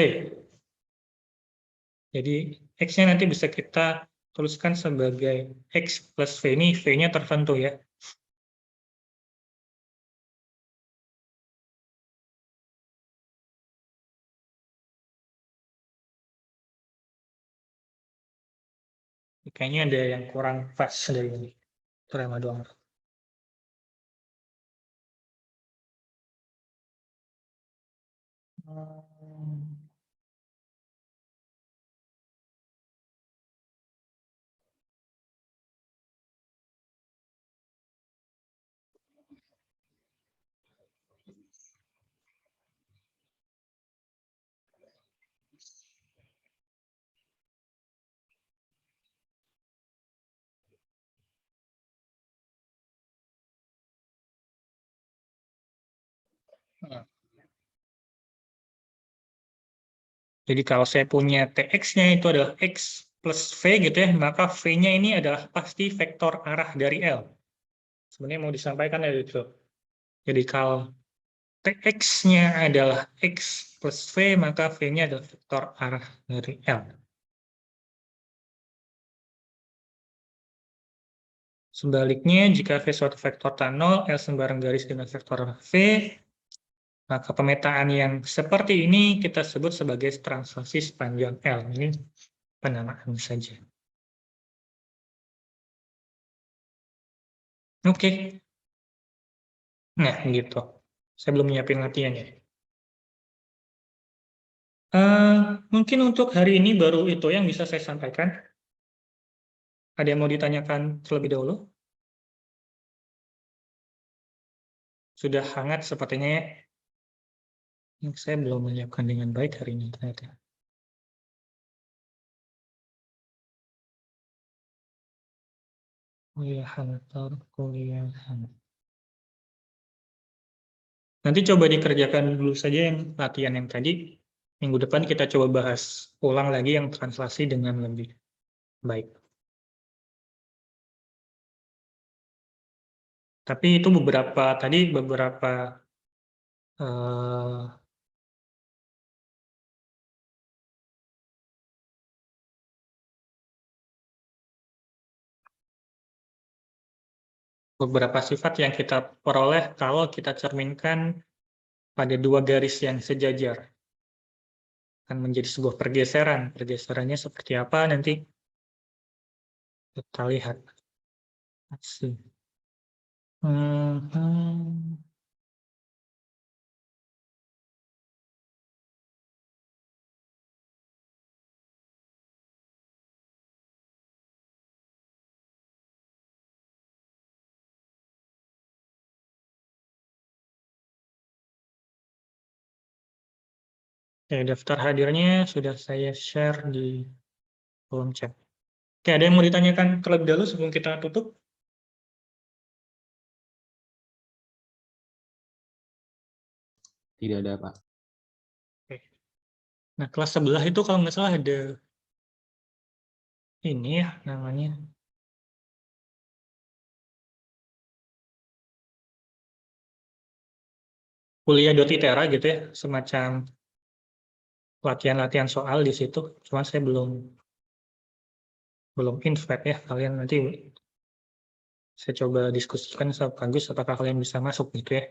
Jadi X-nya nanti bisa kita tuliskan sebagai X plus V, ini V-nya tertentu ya. Kayaknya ada yang kurang pas dari ini. Teorema 24. Jadi kalau saya punya TX-nya itu adalah X plus V gitu ya, maka V-nya ini adalah pasti vektor arah dari L. Sebenarnya mau disampaikan ya itu. Jadi kalau TX-nya adalah X plus V, maka V-nya adalah vektor arah dari L. Sebaliknya, jika V suatu vektor tan 0, L sembarang garis dengan vektor V, maka pemetaan yang seperti ini kita sebut sebagai translasi sepanjang L. Ini penamaan saja. Oke. Nah, gitu. Saya belum nyiapin latihannya. Mungkin untuk hari ini baru itu yang bisa saya sampaikan. Ada yang mau ditanyakan terlebih dahulu? Sudah hangat sepertinya ya. Saya belum menyiapkan dengan baik hari ini ternyata. Kuliahan atau kuliahan. Nanti coba dikerjakan dulu saja yang latihan yang tadi. Minggu depan kita coba bahas ulang lagi yang translasi dengan lebih baik. Tapi itu beberapa sifat yang kita peroleh kalau kita cerminkan pada dua garis yang sejajar. Akan menjadi sebuah pergeseran. Pergeserannya seperti apa nanti kita lihat. Oke, daftar hadirnya sudah saya share di kolom chat. Oke, ada yang mau ditanyakan terlebih dahulu sebelum kita tutup? Tidak ada, Pak. Oke. Nah, kelas sebelah itu kalau nggak salah ada ini ya namanya. Kuliah.itera gitu ya, semacam latihan-latihan soal di situ. Cuman saya belum invite ya, kalian nanti saya coba diskusikan sama Pak Agus apakah kalian bisa masuk gitu ya.